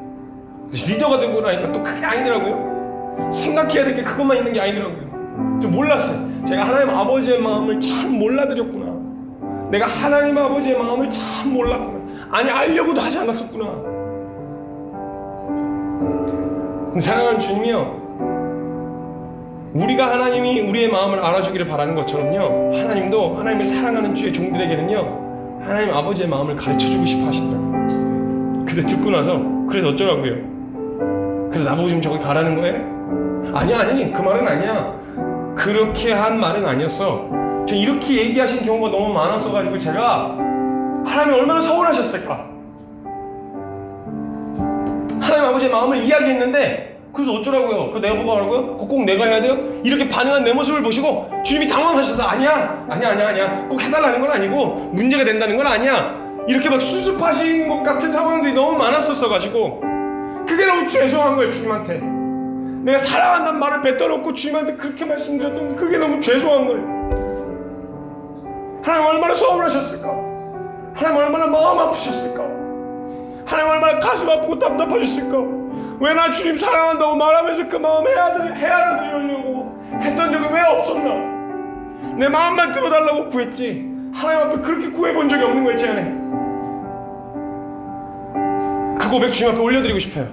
리더가 되고 나니까 또 그게 아니더라고요. 생각해야 될 게 그것만 있는 게 아니더라고요. 좀 몰랐어요. 제가 하나님 아버지의 마음을 참 몰라드렸구나. 내가 하나님 아버지의 마음을 참 몰랐구나. 아니, 알려고도 하지 않았었구나. 사랑하는 주님이요, 우리가 하나님이 우리의 마음을 알아주기를 바라는 것처럼요, 하나님도 하나님을 사랑하는 주의 종들에게는요, 하나님 아버지의 마음을 가르쳐주고 싶어 하시더라고요. 근데 듣고 나서 그래서 어쩌라고요? 그래서 나보고 지금 저기 가라는 거예요? 아니, 그 말은 아니야. 그렇게 한 말은 아니었어. 저 이렇게 얘기하신 경우가 너무 많았어가지고 제가 하나님이 얼마나 서운하셨을까? 하나님 아버지의 마음을 이야기했는데 그래서 어쩌라고요? 그거 내가 보고 하라고요? 그거 꼭 내가 해야 돼요? 이렇게 반응한 내 모습을 보시고 주님이 당황하셔서 아니야. 꼭 해달라는 건 아니고 문제가 된다는 건 아니야. 이렇게 막 수습하신 것 같은 상황들이 너무 많았었어가지고 그게 너무 죄송한 거예요. 주님한테 내가 사랑한다는 말을 뱉어놓고 주님한테 그렇게 말씀드렸던 그게 너무 죄송한 거예요. 하나님 얼마나 서운하셨을까? 하나님 얼마나 마음 아프셨을까? 하나님 얼마나 가슴 아프고 답답하셨을까? 왜 나 주님 사랑한다고 말하면서 그 마음 헤아려드리려고 했던 적이 왜 없었나? 내 마음만 들어달라고 구했지 하나님 앞에 그렇게 구해본 적이 없는 거예요. 제 안에 그 고백 주님 앞에 올려드리고 싶어요.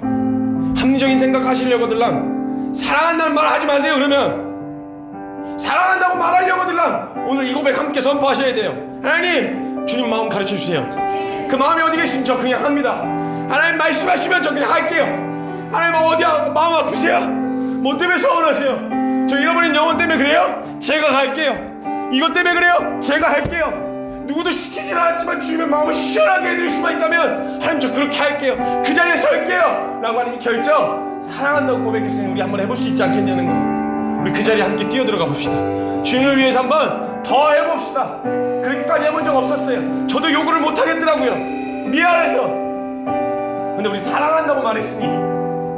합리적인 생각 하시려고들랑 사랑한다는 말 하지 마세요. 그러면 사랑한다고 말하려고들랑 오늘 이 고백 함께 선포하셔야 돼요. 하나님, 주님 마음 가르쳐주세요. 그 마음이 어디 계신지 저 그냥 합니다. 하나님 말씀하시면 저 그냥 할게요. 하나님 어디야? 마음 아프세요? 뭐 때문에 서운하세요? 저 잃어버린 영혼 때문에 그래요? 제가 갈게요. 이것 때문에 그래요? 제가 할게요. 누구도 시키진 않았지만 주님의 마음을 시원하게 해드릴 수만 있다면 하나님 저 그렇게 할게요. 그 자리에 설게요 라고 하는 이 결정, 사랑한다고 고백했으니 우리 한번 해볼 수 있지 않겠냐는 거예요. 우리 그 자리에 함께 뛰어들어가 봅시다. 주님을 위해서 한번 더 해봅시다. 그렇게까지 해본 적 없었어요. 저도 요구를 못하겠더라고요. 미안해서. 근데 우리 사랑한다고 말했으니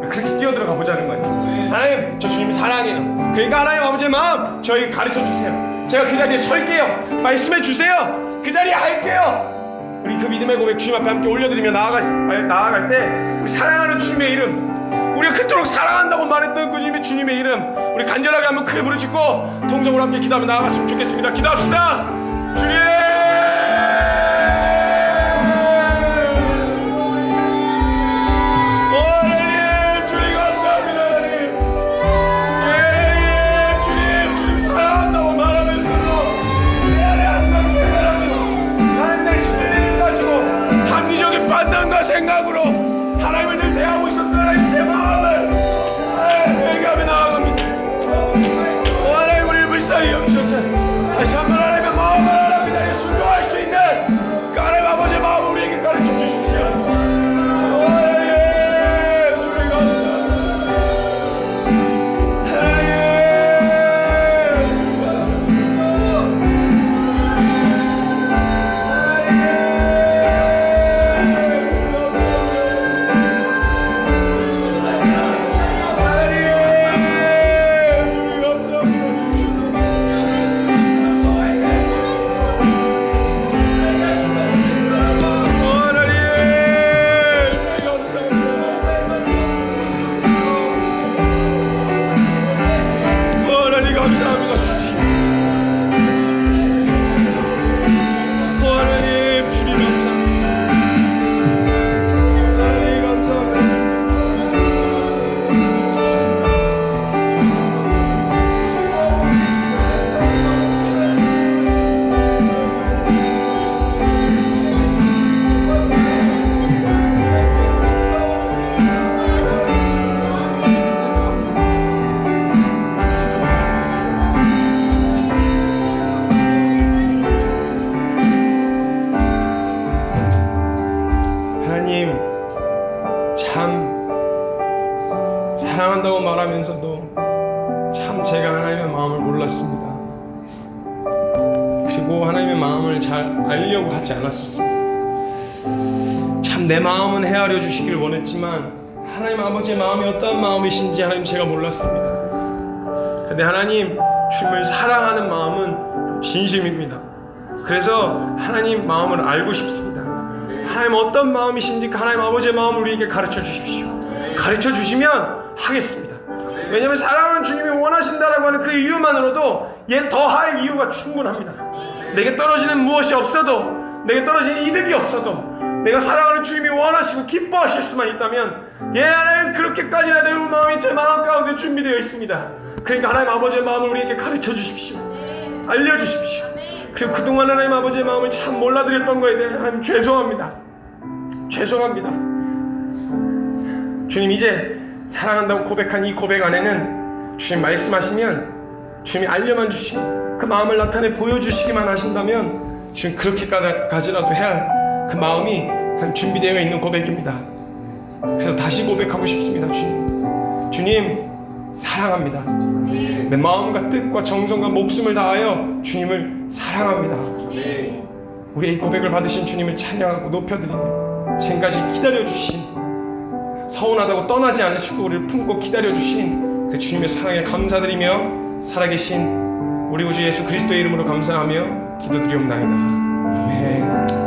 그렇게 뛰어들어가 보자는 거예요. 하나님, 저 주님이 사랑해요. 그러니까 하나님 아버지의 마음 저에게 가르쳐주세요. 제가 그 자리에 설게요. 말씀해 주세요. 그 자리에 할게요. 우리 그 믿음의 고백 주님 앞에 함께 올려드리며 나아갈 때 우리 사랑하는 주님의 이름, 우리가 그토록 사랑한다고 말했던 그 주님의 이름 우리 간절하게 한번 크게 부르짖고 통성으로 함께 기도하며 나아갔으면 좋겠습니다. 기도합시다. 주님! 생각으로 하나님을 늘 대하고 있었던 제 마음을 회개하며 나아갑니다. 하나님 우리를 불쌍히 여기셔서 다시 한번 하나님의 마음을 하나님 자리에 순종할 수 있는 그 하나님 아버지의 마음을 우리에게 가르쳐 주십시오. 하나님 주님 감사합니다. 사랑한다고 말하면서도 참 제가 하나님의 마음을 몰랐습니다. 그리고 하나님의 마음을 잘 알려고 하지 않았었습니다. 참 내 마음은 헤아려 주시길 원했지만 하나님 아버지의 마음이 어떤 마음이신지 하나님 제가 몰랐습니다. 그런데 하나님 주님을 사랑하는 마음은 진심입니다. 그래서 하나님 마음을 알고 싶습니다. 하나님 어떤 마음이신지 하나님 아버지의 마음을 우리에게 가르쳐 주십시오. 가르쳐 주시면 하겠습니다. 왜냐하면 사랑하는 주님이 원하신다라고 하는 그 이유만으로도 얘 더할 이유가 충분합니다. 내게 떨어지는 무엇이 없어도, 내게 떨어지는 이득이 없어도 내가 사랑하는 주님이 원하시고 기뻐하실 수만 있다면 하나님 그렇게까지나 되는 마음이 제 마음 가운데 준비되어 있습니다. 그러니까 하나님 아버지의 마음을 우리에게 가르쳐 주십시오. 알려주십시오. 그리고 그동안 하나님 아버지의 마음을 참 몰라드렸던 거에 대해 하나님 죄송합니다. 죄송합니다. 주님 이제 사랑한다고 고백한 이 고백 안에는 주님 말씀하시면 주님이 알려만 주시면 그 마음을 나타내 보여주시기만 하신다면 주님 그렇게까지라도 해야 할 그 마음이 준비되어 있는 고백입니다. 그래서 다시 고백하고 싶습니다. 주님 사랑합니다. 내 마음과 뜻과 정성과 목숨을 다하여 주님을 사랑합니다. 우리의 이 고백을 받으신 주님을 찬양하고 높여드리며 지금까지 기다려주신, 서운하다고 떠나지 않으시고 우리를 품고 기다려주신 그 주님의 사랑에 감사드리며 살아계신 우리 구주 예수 그리스도의 이름으로 감사하며 기도드리옵나이다. 아멘.